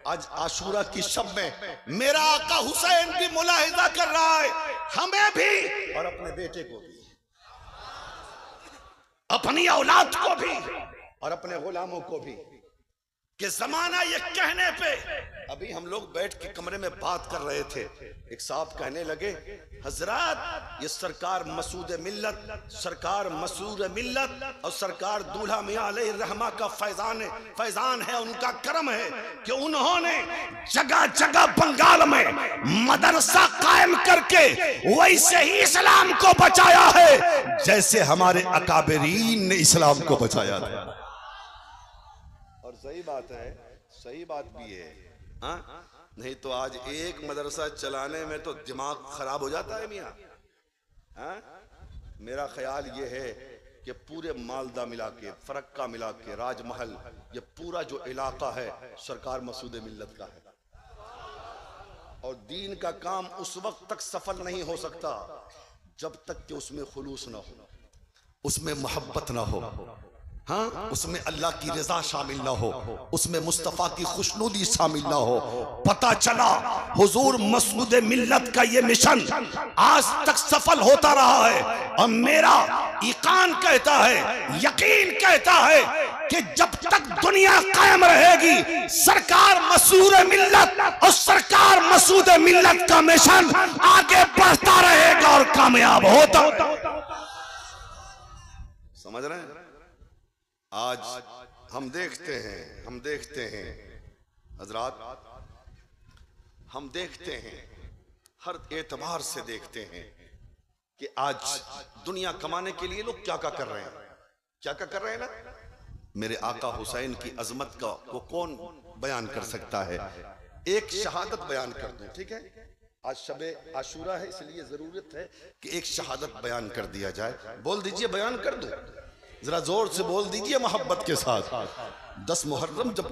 आज आशूरा की शब में मेरा आका हुसैन भी मुलाहिजा कर रहा है, हमें भी और अपने बेटे को भी, अपनी औलाद को भी और अपने गुलामों को भी, कि जमाना ये कहने पे, अभी हम लोग बैठ के कमरे में बात कर रहे थे, एक साहब कहने लगे, हजरत ये सरकार मसूद मिल्लत, सरकार मसूद मिल्लत और सरकार दूल्हा मियां अलैहिर्रहमा का फैजान है, उनका करम है कि उन्होंने जगह जगह बंगाल में मदरसा कायम करके वैसे ही इस्लाम को बचाया है जैसे हमारे अकाबरीन ने इस्लाम को बचाया था। और सही बात है, सही बात भी है, हाँ? नहीं तो आज एक मदरसा चलाने में तो दिमाग खराब हो जाता है मियाँ, हाँ? मेरा ख्याल ये है कि पूरे मालदा मिला के, फरक्का मिला के, राजमहल, ये पूरा जो इलाका है सरकार मसूद मिल्लत का है। और दीन का काम उस वक्त तक सफल नहीं हो सकता जब तक कि उसमें खुलूस ना हो, उसमें मोहब्बत ना हो, हाँ, उसमें अल्लाह की रजा शामिल ना हो, उसमें मुस्तफा की खुशनुदी शामिल ना हो। पता चला हुजूर मसूद मिल्लत का ये मिशन आज तक सफल होता रहा है। और मेरा ईकान कहता है, यकीन कहता है कि जब तक दुनिया कायम रहेगी, सरकार मसूद मिल्लत और सरकार मसूद मिल्लत का मिशन आगे बढ़ता रहेगा और कामयाब होता। समझ रहे हैं? आज हम देखते हैं हजरात, हम देखते हैं, हर एतबार से देखते हैं कि आज दुनिया कमाने के लिए लोग क्या कर रहे हैं, क्या कर रहे हैं ना। मेरे आका हुसैन की अजमत का वो कौन बयान कर सकता है? एक शहादत बयान कर दूं, ठीक है? आज शबे आशूरा है, इसलिए जरूरत है कि एक शहादत बयान कर दिया जाए। बोल दीजिए, बयान कर दूं, जरा जोर से बोल दीजिए मोहब्बत के साथ। 10 मुहर्रम, जब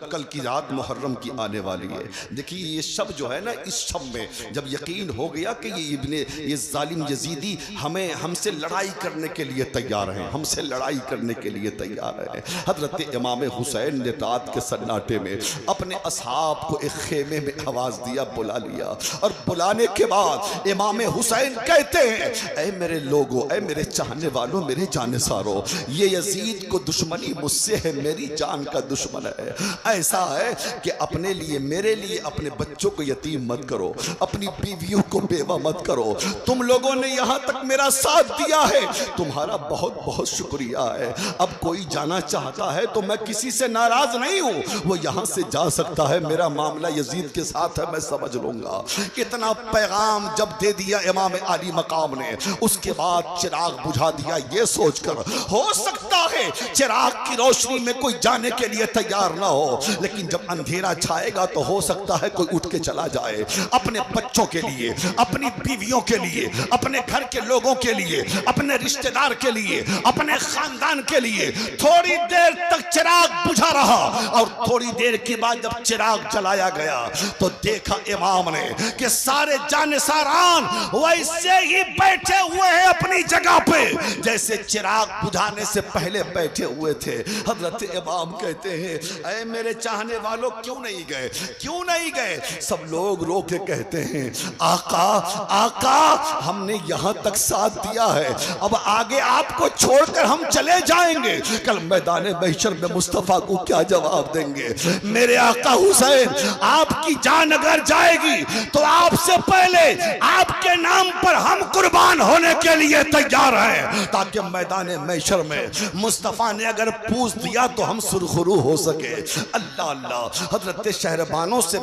कल की रात मुहर्रम की आने वाली है। देखिए ये शब जो है ना, इस शब में जब यकीन हो गया कि ये जालिम यजीदी हमसे लड़ाई करने के लिए तैयार हैं, हमसे लड़ाई करने के लिए तैयार हैं, हजरत इमाम हुसैन ने रात के सन्नाटे में अपने असहाब को एक खेमे में आवाज दिया, बुला लिया। और बुलाने के बाद इमाम हुसैन कहते हैं, ऐ मेरे लोगों, ऐ मेरे चाहने वालों, मेरे जानेसारों, ये यजीद को दुश्मनी मुझसे है, मेरी जान का दुश्मन है। ऐसा है कि अपने लिए, मेरे लिए अपने बच्चों को यतीम मत करो, अपनी बीवियों को बेवा मत करो। तुम लोगों ने यहां तक मेरा साथ दिया है, तुम्हारा बहुत बहुत शुक्रिया है। अब कोई जाना चाहता है तो मैं किसी से नाराज नहीं हूं, वो यहां से जा सकता है, मेरा मामला यजीद के साथ है, मैं समझ लूंगा। इतना पैगाम जब दे दिया इमाम आली मकाम ने, उसके बाद चिराग बुझा दिया, ये सोचकर हो सकता है चिराग की रोशनी में कोई जाने के लिए तैयार ना हो, लेकिन जब अंधेरा छाएगा तो हो सकता है कोई उठ के चला जाए। अपने बच्चों के लिए, अपनी बीवियों के लिए, अपने घर के लोगों के लिए, अपने रिश्तेदार के लिए, अपने खानदान के लिए थोड़ी देर तक चिराग बुझा रहा। और थोड़ी देर के बाद जब चिराग जलाया गया तो देखा इमाम ने कि सारे जानिसारान वैसे ही बैठे हुए हैं अपनी जगह पे, जैसे चिराग बुझाने से पहले बैठे हुए थे। हजरत इमाम इमाम कहते हैं, ऐ मेरे चाहने वालों क्यों नहीं गए, क्यों नहीं गए? सब लोग रो के कहते हैं, आका आका हमने यहां तक साथ दिया है, अब आगे आपको छोड़कर हम चले जाएंगे, कल मैदान महशर में मुस्तफा को क्या जवाब देंगे? मेरे आका हुसैन, आपकी जान अगर जाएगी तो आपसे पहले आपके नाम पर हम कुर्बान होने के लिए तैयार हैं, ताकि मैदान महशर में मुस्तफा ने अगर पूछ दिया तो हम सुरखरू हो सके। अल्लाह अल्लाह। हजरत शहरबानों से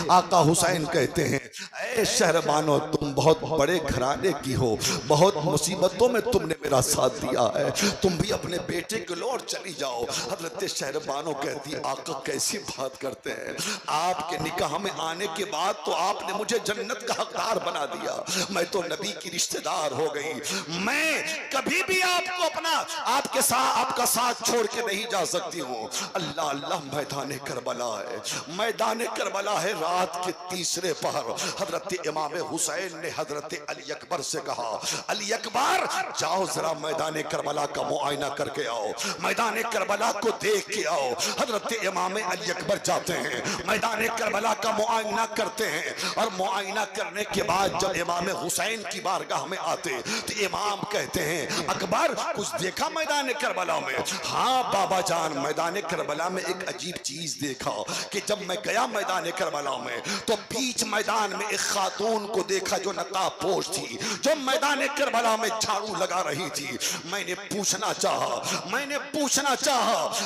आका हुसैन कहते हैं, ऐ शहरबानों तुम बहुत बड़े घराने की हो, बहुत मुसीबतों में तुमने मेरा साथ दिया है, तुम भी अपने बेटे को लो और चली जाओ। हजरत शहरबानों कहती है, आका कैसी बात करते हैं, आपके निकाह में आने के बाद तो आपने मुझे जन्नत का हकदार बना दिया, मैं तो नबी की रिश्तेदार हो गई, मैं कभी भी आपको अपना आपके साथ आपका साथ छोड़ के नहीं जा सकती हूँ। अल्लाह अल्लाह। मैदान करबला है, मैदान करबला है। रात के तीसरे पहर हजरत इमाम हुसैन ने हजरत अली अकबर से कहा, अली अकबर जाओ जरा मैदान करबला का मुआयना करके आओ, मैदान करबला को देख के आओ। हजरत इमाम अली अकबर जाते हैं, मैदान करबला का मुआयना करते हैं, और मुआयना करने के बाद जब इमाम हुसैन की बारगाह में आते तो इमाम कहते हैं, अकबर कुछ देखा मैदान करबला में? हाँ बाबा जान, मैदान करबला में एक अजीब चीज देखा कि जब मैं गया मैदान करबला में तो बीच मैदान में एक खातून को देखा जो नकाब पोश थी, जो मैदान करबला में झाड़ू लगा रही थी। मैंने पूछना चाहा,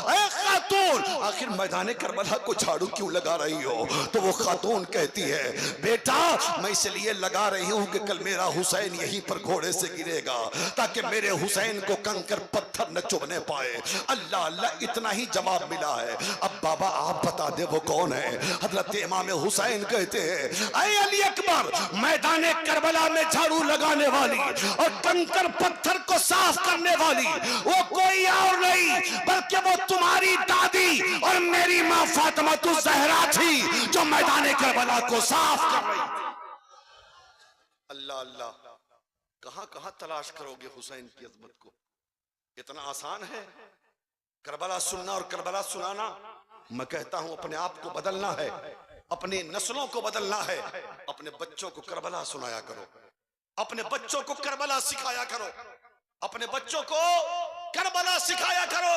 ऐ खातून आखिर मैदान करबला को झाड़ू क्यों लगा रही हो? तो वो खातून कहती है, बेटा मैं इसलिए लगा रही हूं कि कल मेरा हुसैन यहीं पर घोड़े से गिरेगा, ताकि मेरे हुसैन को कंकर पत्थर न चुभने पाए। अल्लाह अल्लाह। इतना ही जवाब मिला है। अब बाबा आप बता दे वो कौन है? हजरत इमाम हुसैन कहते हैं, ऐ अली अकबर मैदान करबला में झाड़ू लगाने वाली और कंकर पत्थर को साफ करने वाली वो कोई और नहीं बल्कि वो तुम्हारी दादी और मेरी मां फातिमा ज़हरा थी, जो मैदान करबला को साफ कर रही थी। अल्लाह अल्लाह। कहां कहां तलाश करोगे हुसैन की अजमत को? इतना आसान है करबला सुनना और करबला सुनाना। मैं कहता हूं अपने आप को बदलना है, अपनी नस्लों को बदलना है, अपने बच्चों को करबला सुनाया करो, अपने बच्चों को करबला सिखाया करो, अपने बच्चों को करबला सिखाया करो।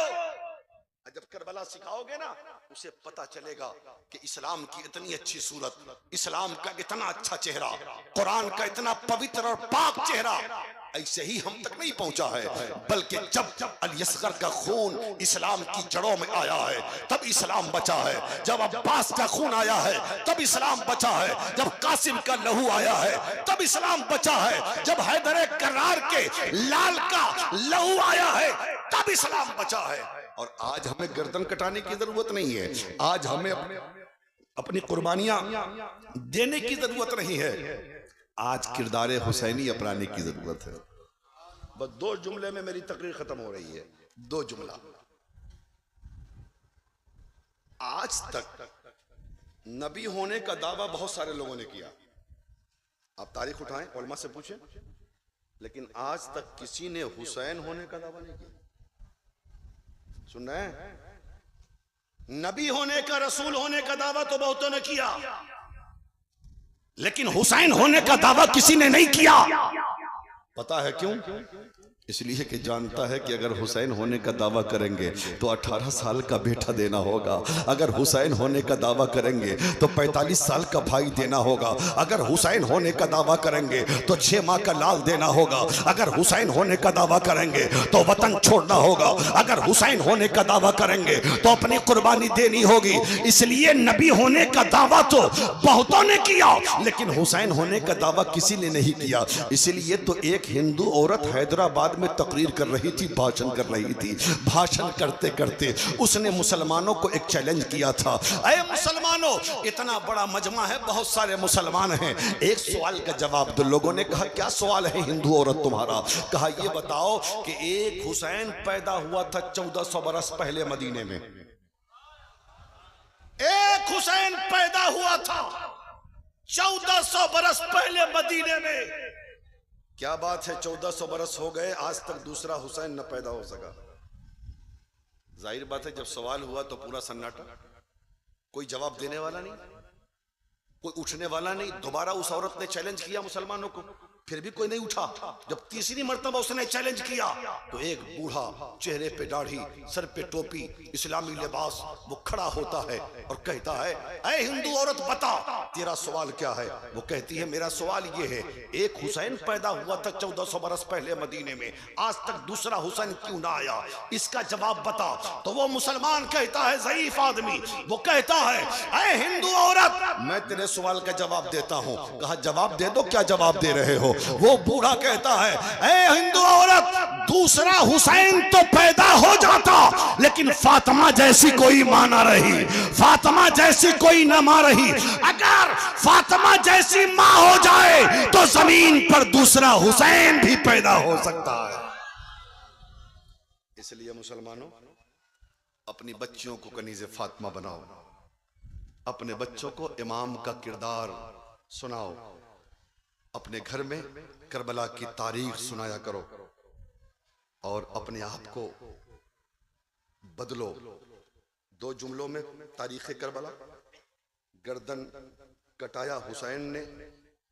जब करबला सिखाओगे ना उसे पता चलेगा कि इस्लाम की इतनी अच्छी सूरत, इस्लाम का इतना अच्छा चेहरा, कुरान का इतना पवित्र और पाक चेहरा ऐसे ही हम तक नहीं पहुंचा है, बल्कि जब अली असगर का खून इस्लाम की जड़ों में आया है तब इस्लाम बचा है, जब अब्बास का खून आया है तब इस्लाम बचा है, जब कासिम का लहू आया है तब इस्लाम बचा है, जब हैदर करार के लाल का लहू आया है तब इस्लाम बचा है। और आज हमें गर्दन कटाने की जरूरत नहीं है, आज हमें अपनी कुर्बानियां देने की जरूरत नहीं है, आज किरदारे हुसैनी अपनाने की जरूरत है। बस 2 जुमले में मेरी तकरीर खत्म हो रही है, 2 जुमला। आज तक नबी होने का दावा बहुत सारे लोगों ने किया, आप तारीख उठाएं उलमा से पूछें, लेकिन आज तक किसी ने हुसैन होने का दावा नहीं किया। सुन रहे हैं? नबी होने का, रसूल होने का दावा तो बहुतों ने किया, लेकिन हुसैन होने का दावा किसी ने नहीं किया। पता है क्यों? इसलिए कि जानता है कि अगर हुसैन होने का दावा करेंगे तो 18 साल का बेटा देना होगा, अगर हुसैन होने का दावा करेंगे तो 45 साल का भाई देना होगा, अगर हुसैन होने का दावा करेंगे तो 6 माह का लाल देना होगा, अगर हुसैन होने का दावा करेंगे तो वतन छोड़ना होगा, अगर हुसैन होने का दावा करेंगे तो अपनी कुर्बानी देनी होगी। इसलिए नबी होने का दावा तो बहुतों ने किया, लेकिन हुसैन होने का दावा किसी ने नहीं किया। इसलिए तो एक हिंदू औरत हैदराबाद में तकरीर कर रही थी, भाषण कर रही थी, भाषण करते करते उसने मुसलमानों को एक चैलेंज किया था, अरे मुसलमानों, इतना बड़ा मजमा है, बहुत सारे मुसलमान हैं, एक सवाल का जवाब दो। लोगों ने कहा क्या सवाल है हिंदू औरत तुम्हारा? कहा ये बताओ कि एक हुसैन पैदा हुआ था 1400 बरस पहले मदीने में, एक हुसैन पैदा हुआ था 1400 बरस पहले मदीने में। क्या बात है, 1400 बरस हो गए, आज तक दूसरा हुसैन न पैदा हो सका। जाहिर बात है जब सवाल हुआ तो पूरा सन्नाटा, कोई जवाब देने वाला नहीं, कोई उठने वाला नहीं। दोबारा उस औरत ने चैलेंज किया मुसलमानों को, फिर भी कोई नहीं उठा। जब तीसरी मर्तबा उसने चैलेंज किया तो एक बूढ़ा, चेहरे पे दाढ़ी, सर पे टोपी, इस्लामी लिबास, वो खड़ा होता है और कहता है, ऐ हिंदू औरत बता तेरा सवाल क्या है। वो कहती है मेरा सवाल ये है, एक हुसैन पैदा हुआ था 1400 बरस पहले मदीने में, आज तक दूसरा हुसैन क्यों ना आया, इसका जवाब बता। तो वो मुसलमान कहता है, ज़ईफ आदमी, वो कहता है, ऐ हिंदू औरत मैं तेरे सवाल का जवाब देता हूं। कहा जवाब दे दो, क्या जवाब दे रहे हो। वो बूढ़ा कहता है, ऐ हिंदू औरत दूसरा हुसैन तो पैदा हो जाता लेकिन फातिमा जैसी कोई मां ना रही, फातिमा जैसी कोई न मां रही। अगर फातिमा जैसी मां हो जाए तो जमीन पर दूसरा हुसैन भी पैदा हो सकता है। इसलिए मुसलमानों अपनी बच्चियों को कनीज़े फातिमा बनाओ, अपने बच्चों को इमाम का किरदार सुनाओ, अपने घर में करबला की तारीख सुनाया करो और अपने आप को बदलो। 2 जुमलों में तारीख करबला, गर्दन कटाया हुसैन ने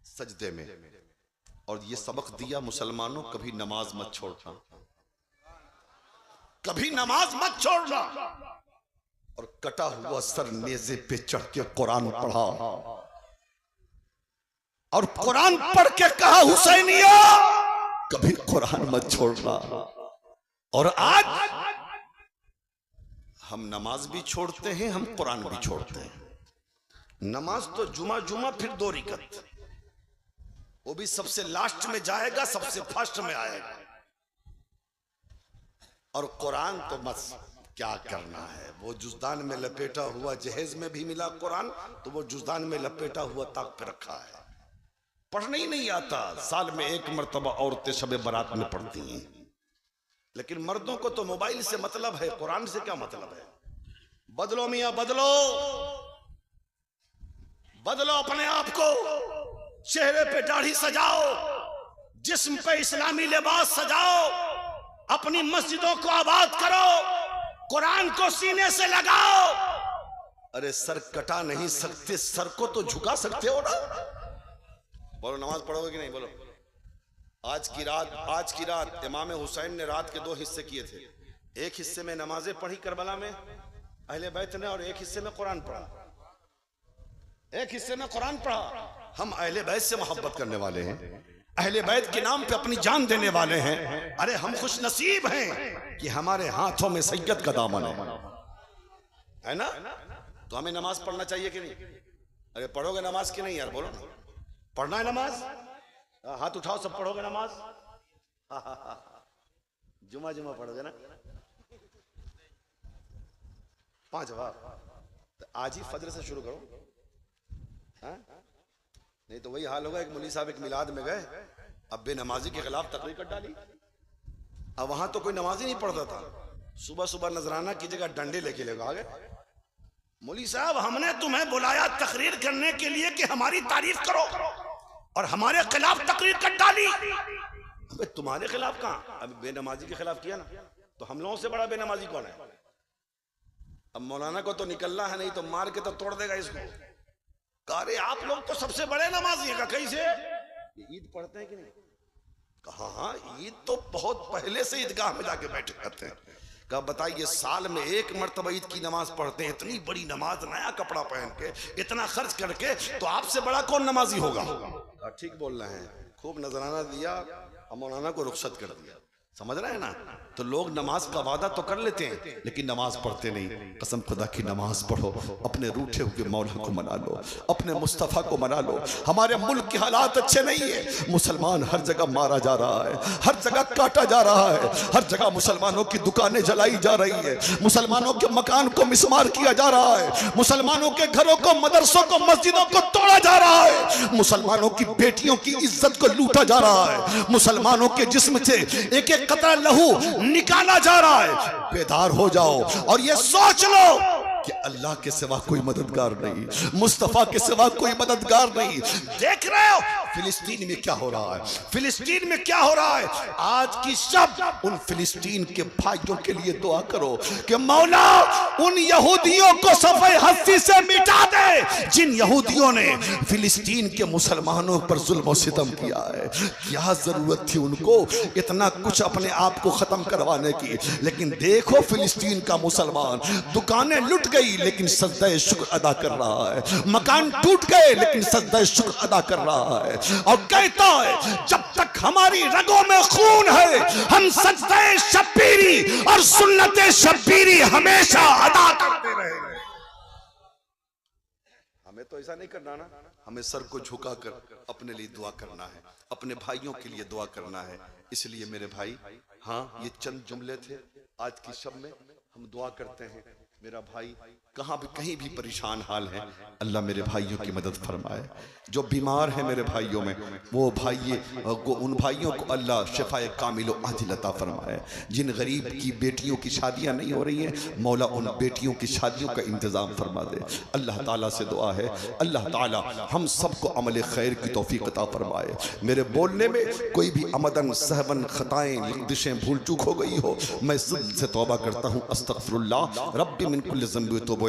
सजदे में, और ये सबक दिया मुसलमानों कभी नमाज मत छोड़ना, कभी नमाज मत छोड़ना। और कटा हुआ सर नेज़े पे चढ़ के कुरान पढ़ा और कुरान पढ़ के कहा हुसैनिया कभी कुरान मत छोड़ना। और आज हम नमाज भी छोड़ते हैं, हम कुरान भी छोड़ते हैं। नमाज तो जुमा जुमा, फिर 2 रकात, वो भी सबसे लास्ट में जाएगा, सबसे फर्स्ट में आएगा। और कुरान तो बस क्या करना है, वो जुज़दान में लपेटा हुआ, जहेज में भी मिला कुरान तो वो जुज़दान में लपेटा हुआ ताक पे रखा है, पढ़ने ही नहीं आता। साल में 1 मरतबा औरतें शबे बारात में पढ़ती हैं, लेकिन मर्दों को तो मोबाइल से मतलब है, कुरान से क्या मतलब है। बदलो मियां बदलो, बदलो अपने आप को, चेहरे पे दाढ़ी सजाओ, जिस्म पे इस्लामी लिबास सजाओ, अपनी मस्जिदों को आबाद करो, कुरान को सीने से लगाओ। अरे सर कटा नहीं सकते, सर को तो झुका सकते हो ना। बोलो नमाज पढ़ोगे कि नहीं, बोलो। आज की रात इमाम हुसैन ने रात के 2 हिस्से किए थे। एक हिस्से में नमाजें पढ़ी करबला में अहले बैत ने, और एक हिस्से में कुरान पढ़ा, एक हिस्से में कुरान पढ़ा। हम अहले बैत से मोहब्बत करने वाले हैं, अहले बैत के नाम पे अपनी जान देने वाले हैं। अरे हम खुश नसीब हैं कि हमारे हाथों में सैयद का दामन है ना। तो हमें नमाज पढ़ना चाहिए कि नहीं। अरे पढ़ोगे नमाज की नहीं यार, बोलो ना। पढ़ना है नमाज, हाथ उठाओ, सब पढ़ोगे नमाज। जुमा जुमा पढ़ोगे ना, 5 तो आज ही फजर से शुरू करो, हाँ? नहीं तो वही हाल होगा। एक मौलवी साहब एक मिलाद में गए, अब बेनमाजी के खिलाफ तकरीर कर डाली। अब वहां तो कोई नमाज ही नहीं पढ़ता था, सुबह सुबह नजराना की जगह डंडे लेके लगा गए। मौलवी साहब हमने तुम्हें बुलाया तकरीर करने के लिए कि हमारी तारीफ करो, और हमारे खिलाफ तकरीर कर डाली। अबे तुम्हारे खिलाफ कहां, अभी बेनमाजी के खिलाफ किया ना, तो हम लोगों से बड़ा बेनमाजी कौन है। अब मौलाना को तो निकलना है, नहीं तो मार के तो तोड़ देगा इसको। अरे आप लोग तो सबसे बड़े नमाजी हैं। कैसे, ईद पढ़ते हैं कि नहीं। कहा हाँ, ईद तो बहुत पहले से ईदगाह में जाके बैठे रहते हैं। कहा बताइए, साल में 1 मरतबा ईद की नमाज पढ़ते हैं, इतनी बड़ी नमाज, नया कपड़ा पहन के, इतना खर्च करके, तो आपसे बड़ा कौन नमाजी होगा। ठीक बोल रहे हैं, खूब नजराना दिया और मौलाना को रुखसत कर दिया, समझ रहे हैं ना। तो लोग नमाज का वादा तो कर लेते हैं लेकिन नमाज पढ़ते नहीं। कसम खुदा की नमाज पढ़ो, अपने रूठे हुए मौला को मना लो, अपने मुस्तफ़ा को मना लो। हमारे मुल्क के हालात अच्छे नहीं है, मुसलमान हर जगह मारा जा रहा है, हर जगह काटा जा रहा है, हर जगह मुसलमानों की दुकानें जलाई जा रही है, मुसलमानों के मकान को मिसमार किया जा रहा है, मुसलमानों के घरों को, मदरसों को, मस्जिदों को तोड़ा जा रहा है, मुसलमानों की बेटियों की इज्जत को लूटा जा रहा है, मुसलमानों के जिस्म से एक एक कतरा लहू निकाला जा रहा है। बेदार हो जाओ और ये सोच लो कि अल्लाह के सिवा कोई मददगार नहीं, मुस्तफा के सिवा कोई मददगार नहीं। देख रहे हो फिलिस्तीन में क्या हो रहा है, फिलिस्तीन में क्या हो रहा है। आज की शब उन फिलिस्तीन के भाइयों के लिए दुआ करो कि मौला उन यहूदियों को सफ़े हस्ती से मिटा दे जिन यहूदियों ने फिलिस्तीन के मुसलमानों पर जुल्म और सितम किया है। क्या जरूरत थी उनको इतना कुछ अपने आप को खत्म करवाने की। लेकिन देखो फिलिस्तीन का मुसलमान, दुकानें लुट गई लेकिन सजदा शुक्र अदा कर रहा है, मकान टूट गए लेकिन सजदा शुक्र अदा कर रहा है और कहता है जब तक हमारी रगों में खून है हम सजदा शब्बीरी और सुन्नत शब्बीरी हमेशा अदा करते रहेंगे। हमें तो ऐसा नहीं करना ना, हमें सर को झुकाकर अपने लिए दुआ करना है, अपने भाइयों के लिए दुआ करना है। इसलिए मेरे भाई, हाँ ये चंद जुमले थे आज की शब में। हम दुआ करते हैं मेरा भाई कहाँ भी कहीं भी परेशान हाल है, अल्लाह मेरे भाइयों की मदद फरमाए। जो बीमार है मेरे भाइयों में वो उन भाइयों को अल्लाह शिफाए कामिल व आजिल अता फरमाए। जिन गरीब की बेटियों की शादियां नहीं हो रही हैं, मौला उन बेटियों की शादियों का इंतज़ाम फरमा दे। अल्लाह ताला से दुआ है अल्लाह ताला हम सबको अमल खैर की तौफीक अता फरमाए। मेरे बोलने में कोई भी अमदन सहवन खताएं लग़ज़िशें भूल चूक हो गई हो, मैं ज़िद से तौबा करता हूँ। अस्तग़फिरुल्लाह रब्बी मिन कुल्लि ज़ंबि व